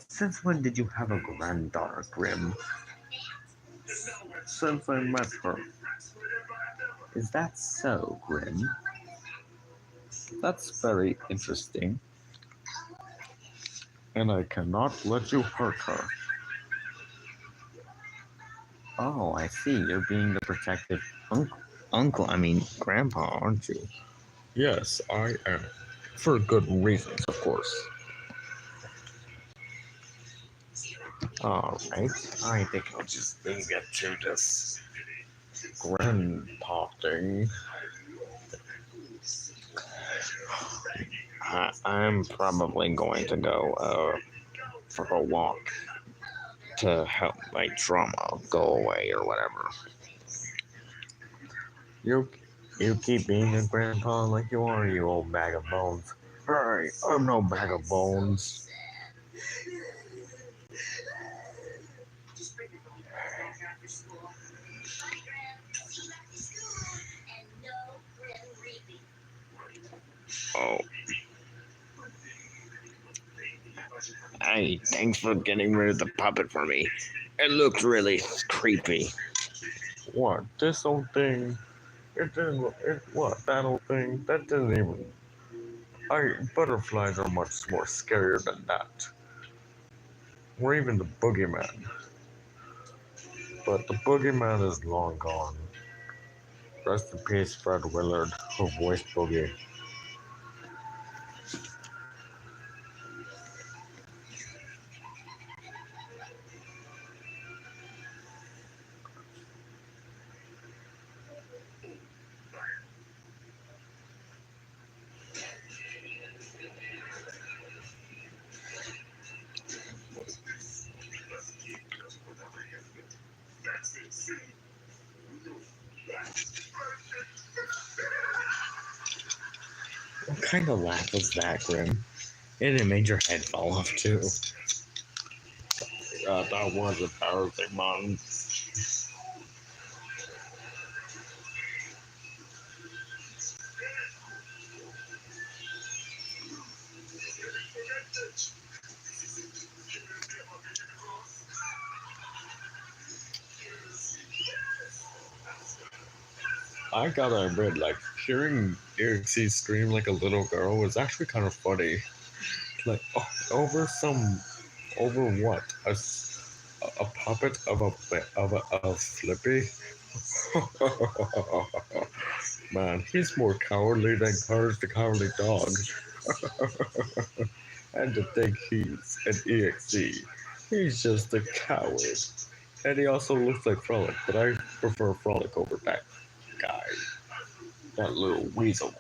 Since when did you have a granddaughter, Grim? Since I met her. Is that so, Grim? That's very interesting. And I cannot let you hurt her. Oh, I see. You're being the protective grandpa, aren't you? Yes, I am. For good reasons, of course. Alright, I think I'll just leave it to this grandpa thing. I'm probably going to go for a walk. to help my trauma go away or whatever. You, you keep being a grandpa like you are, you old bag of bones. Hey, I'm no bag of bones. Oh, hey, thanks for getting rid of the puppet for me. It looked really creepy. What, this old thing? It didn't. What, that old thing? That didn't even. Butterflies are much more scarier than that. Or even the boogeyman. But the boogeyman is long gone. Rest in peace, Fred Willard, who voiced Boogie. What kind of laugh was that, Grim? And it made your head fall off, too. That was embarrassing, man. I gotta admit, like, hearing Irixie scream like a little girl was actually kind of funny. Like, over what? A puppet of of Flippy? Man, he's more cowardly than Courage the Cowardly Dog. And to think he's an EXE. He's just a coward. And he also looks like Frolic, but I prefer Frolic over that guy. That little weasel.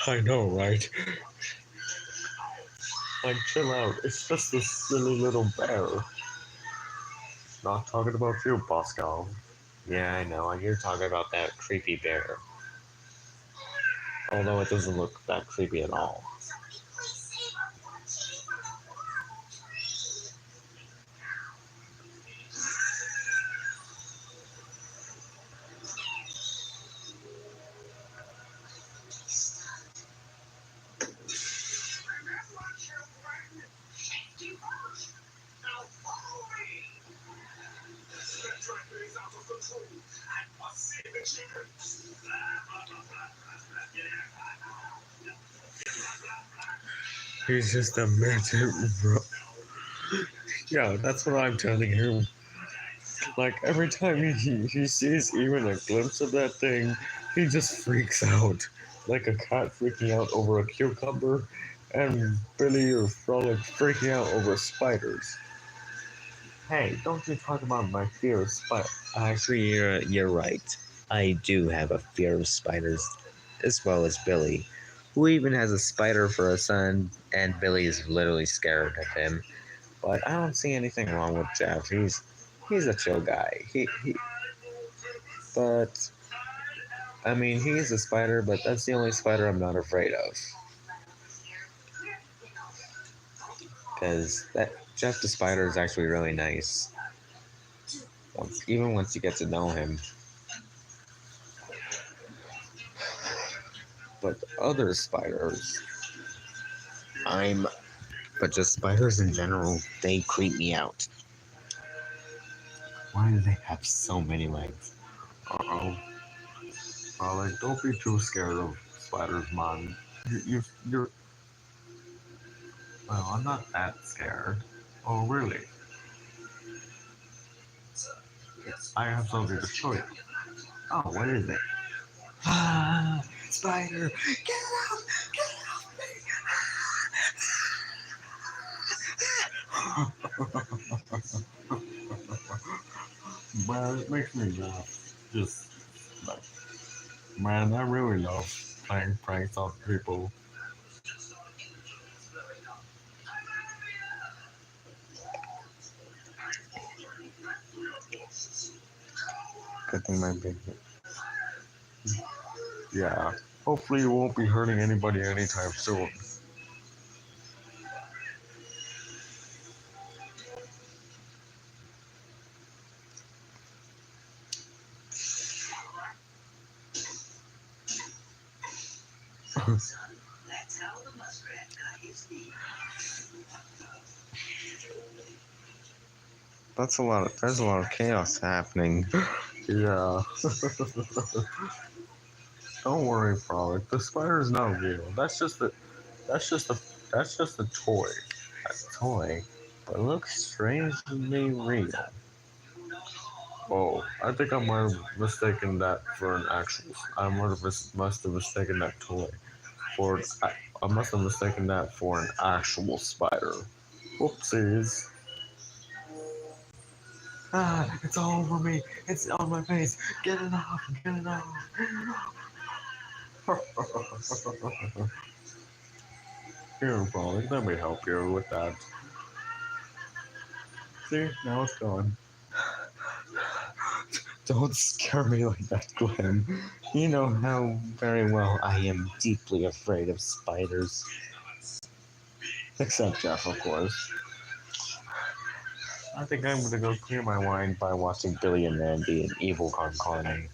I know, right? Like, chill out. It's just a silly little bear. Not talking about you, Pascal. Yeah, I know. You're talking about that creepy bear. Although it doesn't look that creepy at all. He's just a midget, bro. Yeah, that's what I'm telling him. Like, every time he sees even a glimpse of that thing, he just freaks out. Like a cat freaking out over a cucumber, and Billy or Frolic freaking out over spiders. Hey, don't you talk about my fear of spiders. Actually, you're right. I do have a fear of spiders, as well as Billy, who even has a spider for a son, and Billy is literally scared of him. But I don't see anything wrong with Jeff. He's a chill guy. But I mean, he's a spider, but that's the only spider I'm not afraid of. Because that Jeff the Spider is actually really nice. Even once you get to know him. But other spiders, I'm. But just spiders in general, they creep me out. Why do they have so many legs? Uh-oh. Like, don't be too scared of spiders, man. You're. Well, I'm not that scared. Oh, really? I have something to show you. Oh, what is it? Ah, spider! Get out! Man, it makes me laugh. Just like, man, I really love playing pranks on people. Good thing my big. Yeah. Hopefully, you won't be hurting anybody anytime soon. That's a lot. There's a lot of chaos happening. Yeah. Don't worry, Frolic. The spider's not real. That's just a. That's just a toy. A toy, but looks strangely real. Oh, I think I might have mistaken that for an actual. I must have mistaken that toy for. I must have mistaken that for an actual spider. Whoopsies. Ah, it's all over me. It's on my face. Get it off. Get it off. Here, Frolic, let me help you with that. See, now it's gone. Don't scare me like that, Glenn. You know how very well I am deeply afraid of spiders. Except Jeff, of course. I think I'm gonna go clear my mind by watching Billy and Mandy and Evil Concarning.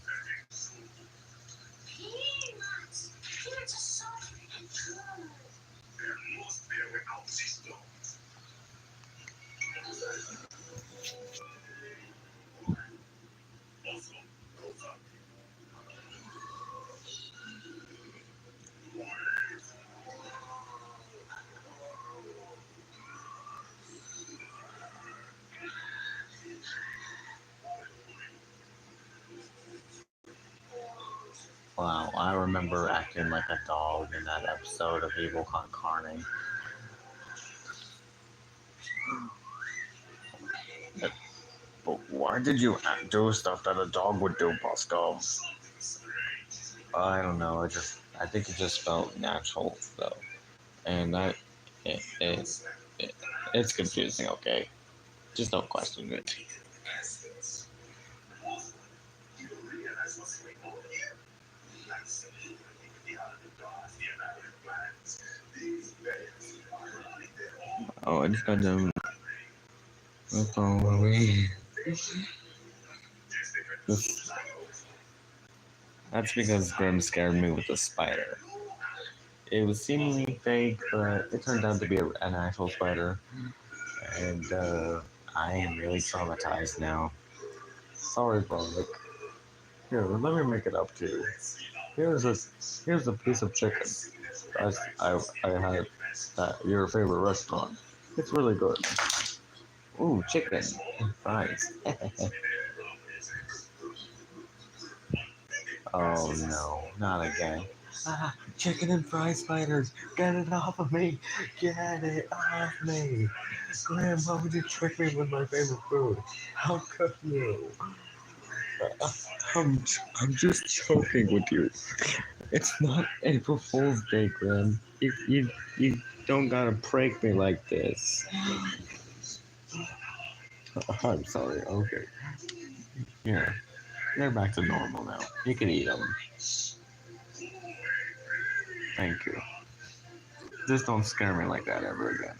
Wow, I remember acting like a dog in that episode of Evil Concarning. But why did you do stuff that a dog would do, Bosco? I don't know. I think it just felt natural though, and it, it's confusing. Okay, just don't question it. Oh, I just got them. That's all we. This, that's because Grim scared me with the spider. It was seemingly fake, but it turned out to be an actual spider, and I am really traumatized now. Sorry, Frolic. Here, let me make it up to you. Here's a piece of chicken. I had at your favorite restaurant. It's really good. Ooh, chicken and fries. Oh no, not again. Ah, chicken and fries spiders. Get it off of me. Get it off me. Graham, why would you trick me with my favorite food? How could you? Uh, I'm just joking with you. It's not April Fool's Day, Graham. You don't gotta prank me like this. I'm sorry. Okay. Here, they're back to normal now. You can eat them. Thank you. Just don't scare me like that ever again.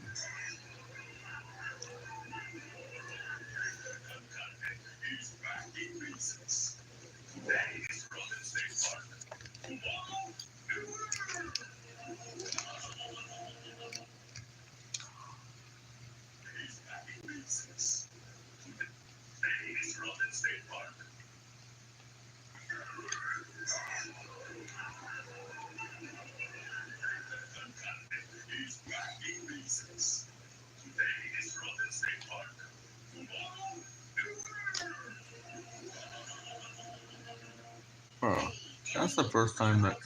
the first time that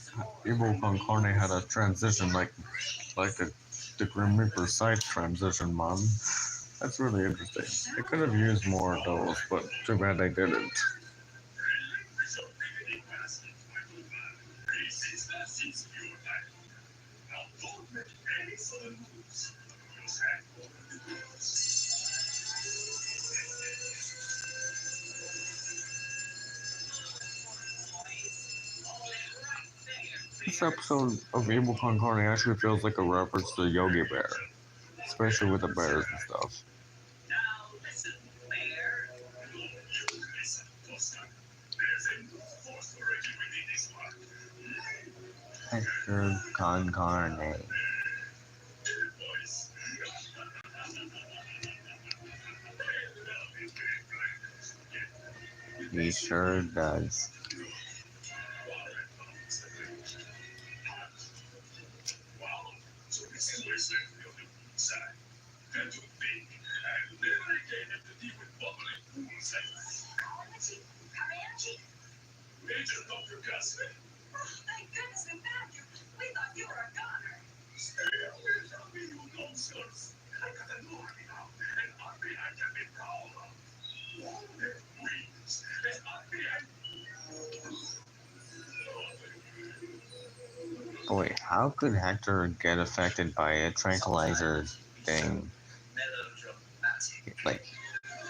Evil Con Carne had a transition like the Grim Reaper side transition, man. That's really interesting. They could have used more of those, but too bad they didn't. This episode of Evil Con Carne actually feels like a reference to Yogi Bear, especially with the bears and stuff. Hector Con Carne. He sure does. Oh wait, how could Hector get affected by a tranquilizer thing? Like,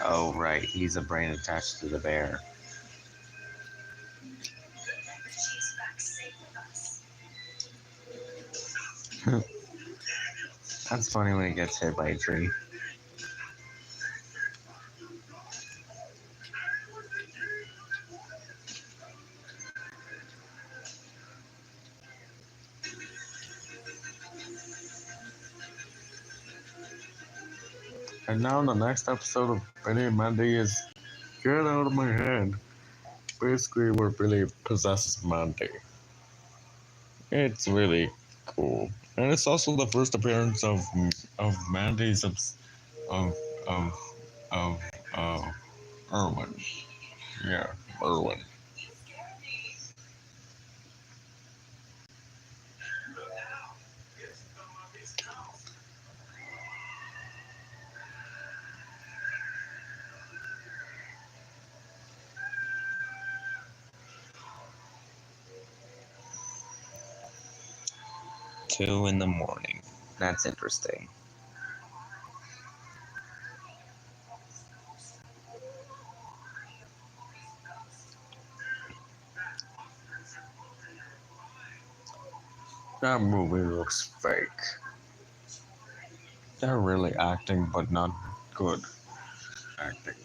oh right, he's a brain attached to the bear. That's funny when he gets hit by a tree. And now the next episode of Billy and Mandy is Get Out of My Head. Basically where Billy possesses Mandy. It's really cool. And it's also the first appearance of Mandy's of of of Erwin. Yeah, Erwin. Two in the morning. That's interesting. That movie looks fake. They're really acting, but not good acting.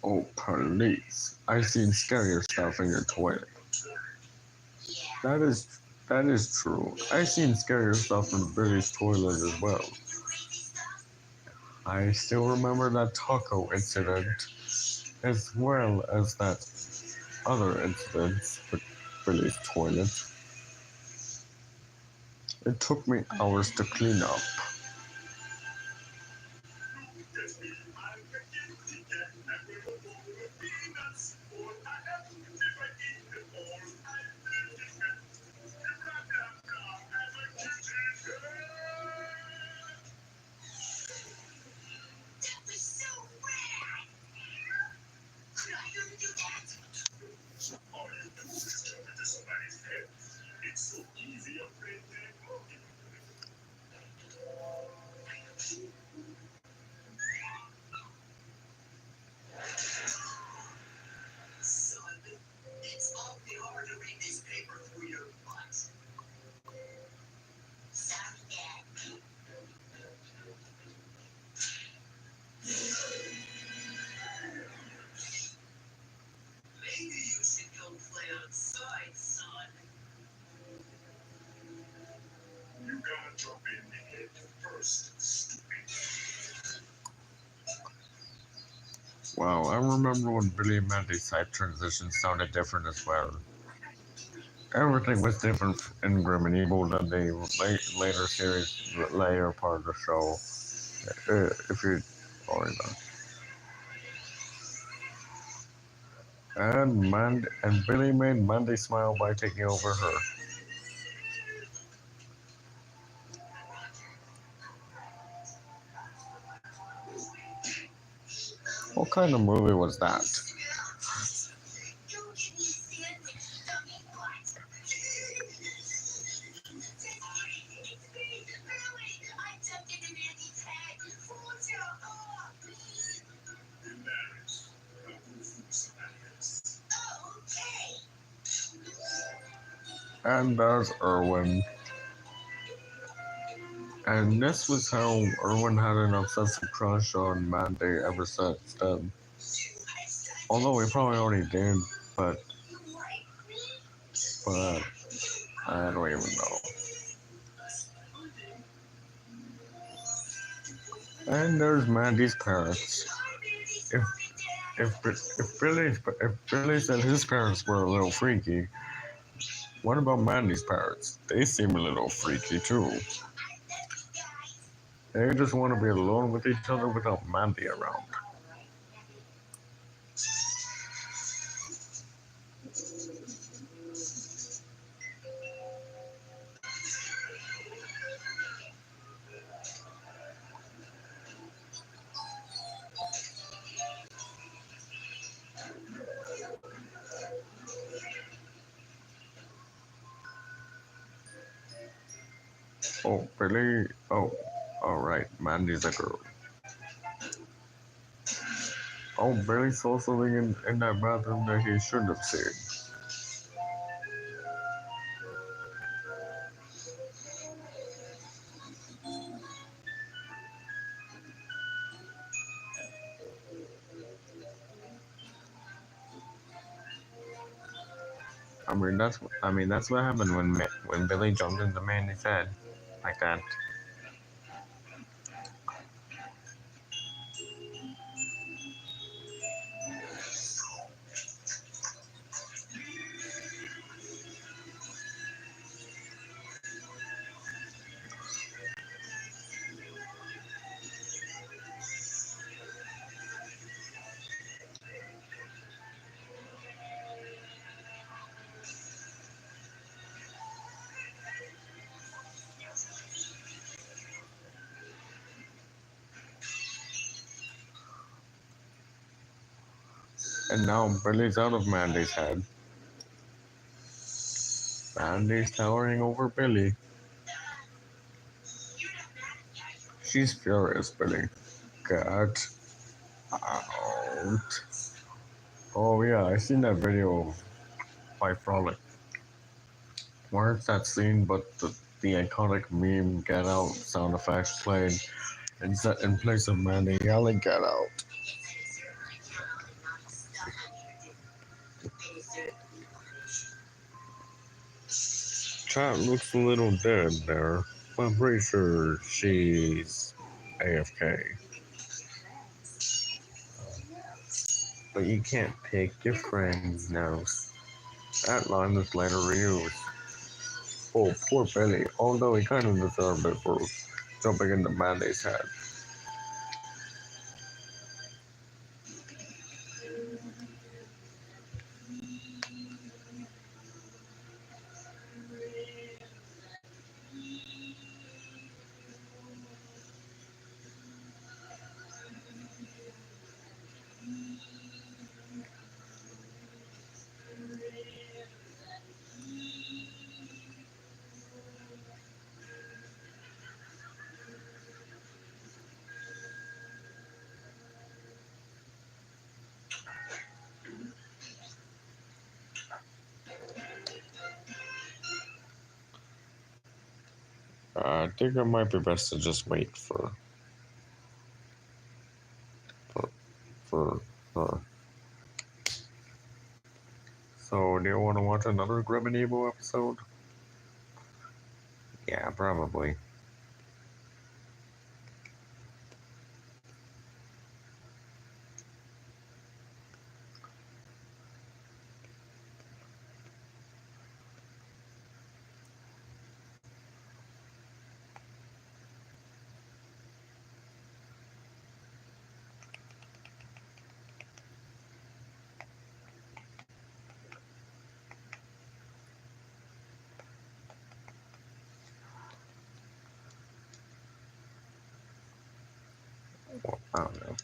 Oh, police. I've seen scarier stuff in your toilet. That is true. I've seen scarier stuff in Billy's toilet as well. I still remember that taco incident, as well as that other incident with Billy's toilet. It took me hours to clean up. Wow, I remember when Billy and Mandy's side transition sounded different as well. Everything was different in Grim and Evil than the later series, later part of the show. If you, oh, and Billy made Mandy smile by taking over her. What kind of movie was that? And there's Irwin. And this was how Irwin had an obsessive crush on Mandy ever since then. Although he probably already did, but I don't even know. And there's Mandy's parents. If Billy's and his parents were a little freaky, what about Mandy's parents? They seem a little freaky too. They just want to be alone with each other without Mandy around. Oh, Billy. Oh, alright, Mandy's a girl. Oh, Billy saw something in that bathroom that he shouldn't have seen. That's what happened when Billy jumped into Mandy's head, like that. And now Billy's out of Mandy's head. Mandy's towering over Billy. She's furious, Billy. Get out. Oh yeah, I seen that video of My Frolic. Where's that scene but the iconic meme Get Out sound effects played in place of Mandy yelling Get Out. Chat looks a little dead there, but I'm pretty sure she's AFK. But you can't pick your friends now. That line was later reused. Oh, poor Billy, although he kind of deserved it for jumping into Mandy's head. I think it might be best to just wait for her. So, do you want to watch another Grim and Evil episode? Yeah, probably. don't know.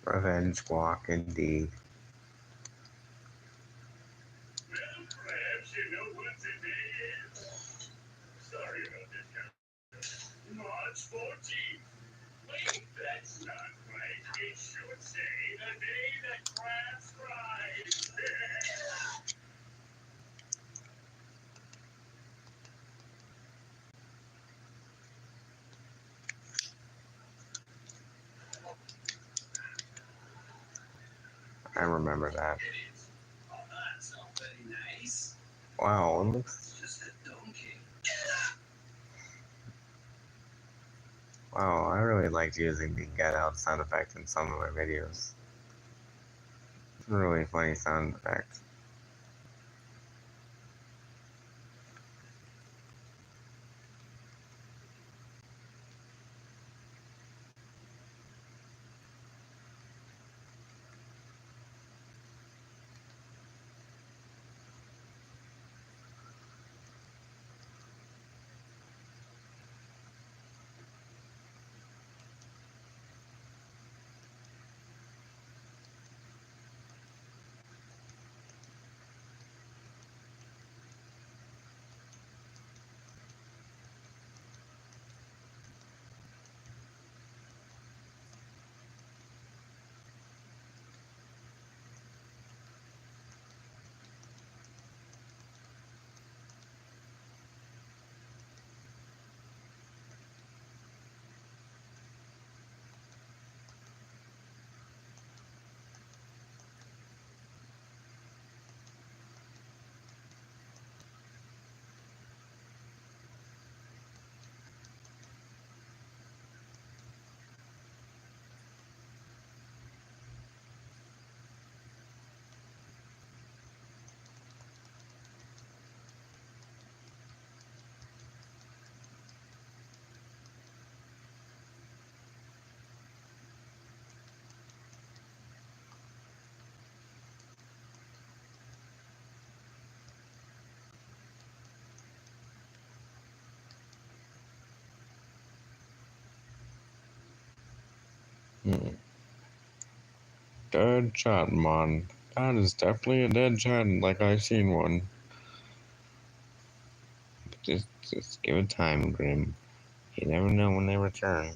Revenge walk, indeed. Perhaps you know what today is. Sorry about this, guy. March 14th. Wait, that's not right. It should say the day that crabs rise. I remember that. Oh, that's not very nice. Wow, it looks. It's just a donkey. Wow, I really liked using the get out sound effect in some of my videos. It's a really funny sound effect. Dead chat, man. That is definitely a dead chat, like I've seen one. But just give it time, Grim. You never know when they return.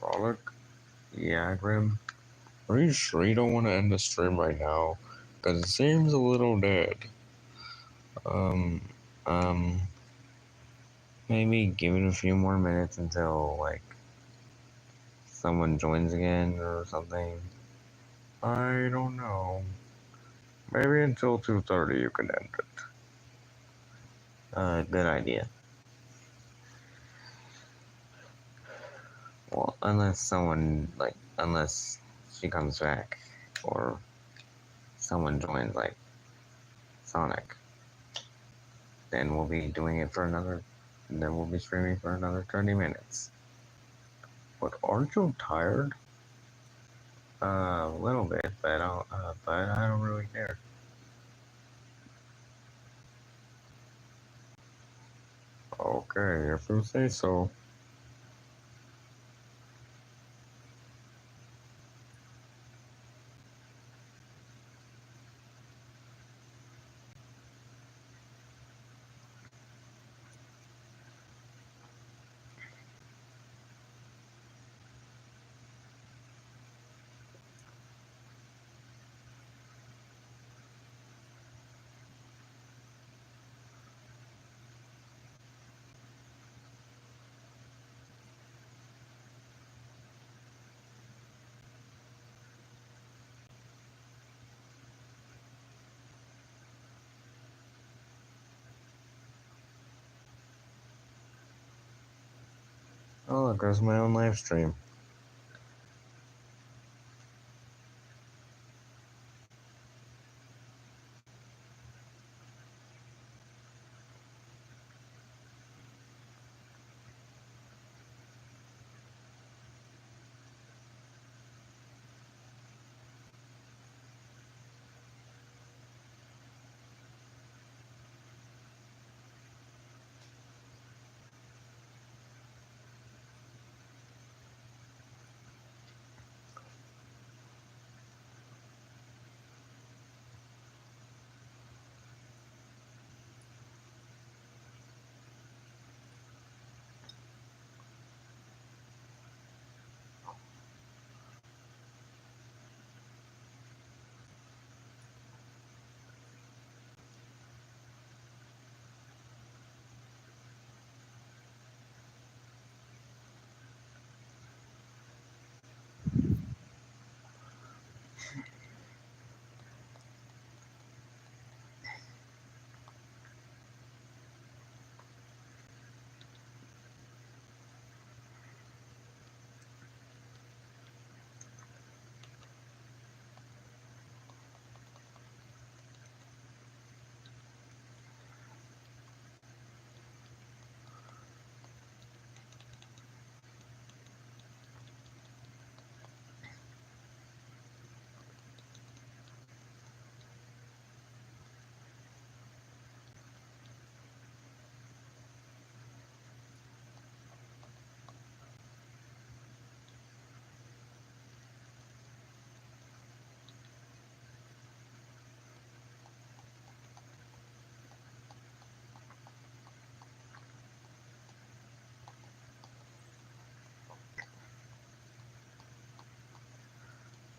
Frolic? Yeah, Grim? Are you sure you don't want to end the stream right now? Because it seems a little dead. Um, um, maybe give it a few more minutes until, like, someone joins again or something. I don't know. Maybe until 2:30 you can end it. Good idea. Well, unless she comes back, or someone joins, like, Sonic, then we'll be streaming for another 30 minutes. But aren't you tired? A little bit, but I don't really care. Okay, if you say so. Oh, look, there's my own live stream.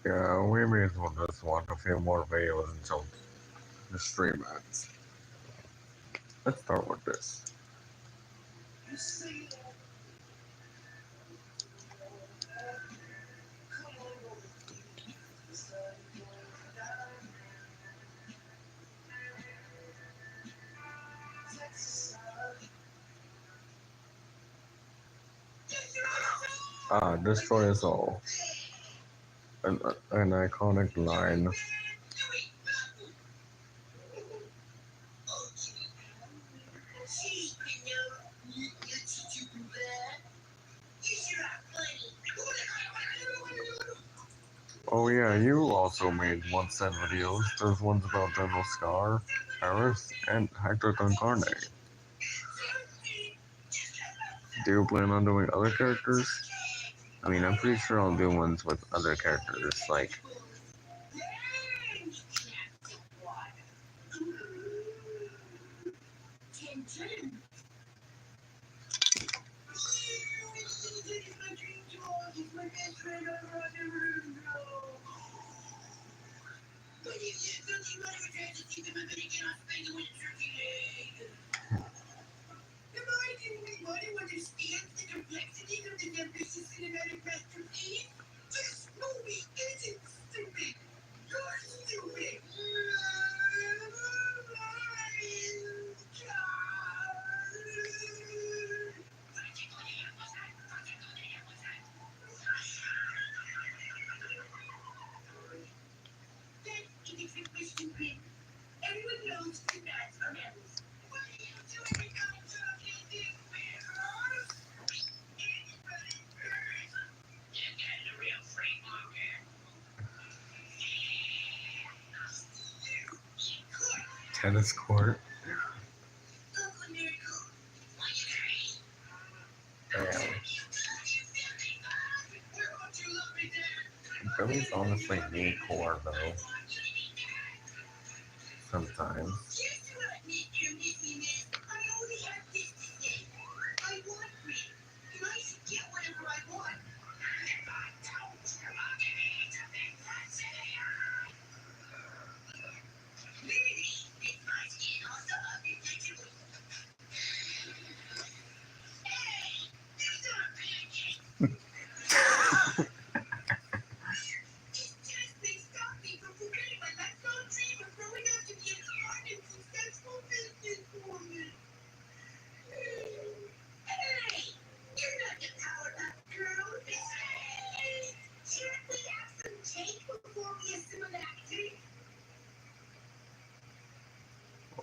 Yeah, we may as well just watch a few more videos until the stream ends. Let's start with this. Destroy us all. An iconic line. Oh yeah, you also made 1 cent videos. There's ones about General Scar, Paris, and Hector Concarne. Do you plan on doing other characters? I mean, I'm pretty sure I'll do ones with other characters, like Tennis court. Damn. Billy's honestly need core though. Sometimes.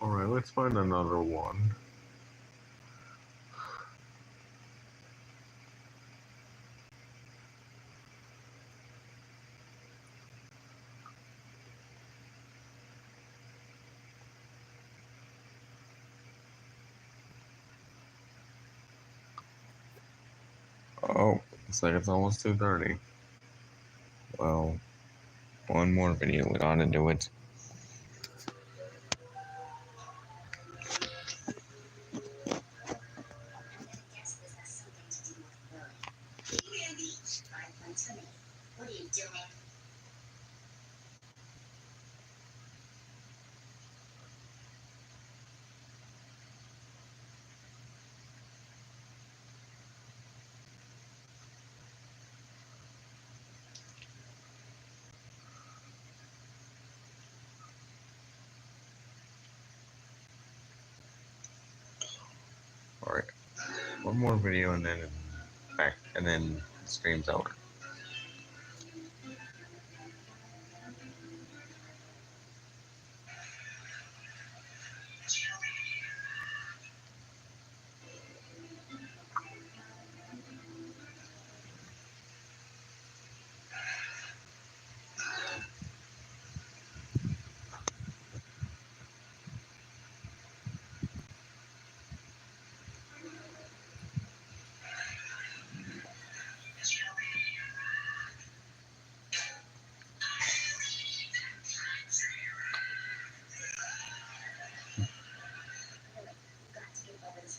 Alright, let's find another one. Oh, looks like it's almost 2:30. well, one more video would ought to do it. Alright, one more video and then back, and then the stream's over.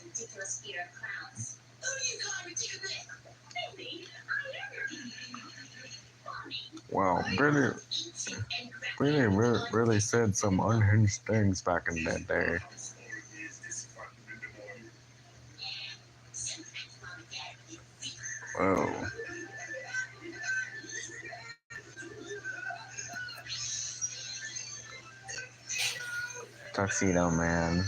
Ridiculous fear of clowns. Who do you call ridiculous? Maybe I am. Mommy. Wow, Brittany really said some unhinged things back in that day. Whoa. Tuxedo Man.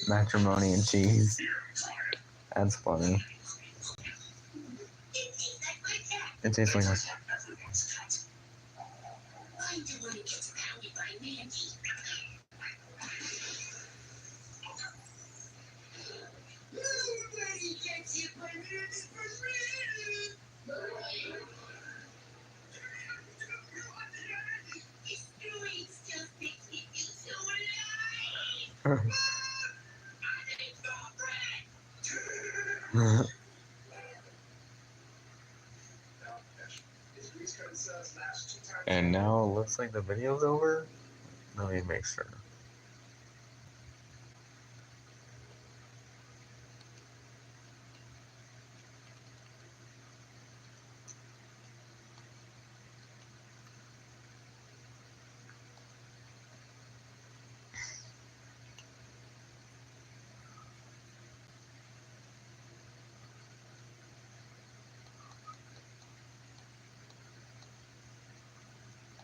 Matrimony and cheese. That's funny. It tastes like us. And now it looks like the video's over. Let me make sure.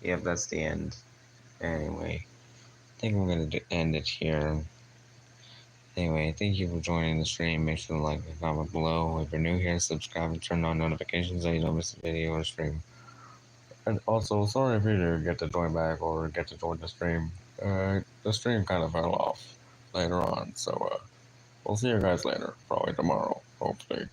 Yep, that's the end. Anyway, I think I'm going to end it here. Anyway, thank you for joining the stream. Make sure to like and comment below. If you're new here, subscribe and turn on notifications so you don't miss a video or stream. And also, sorry if you didn't get to join back or get to join the stream. The stream kind of fell off later on, so we'll see you guys later. Probably tomorrow, hopefully.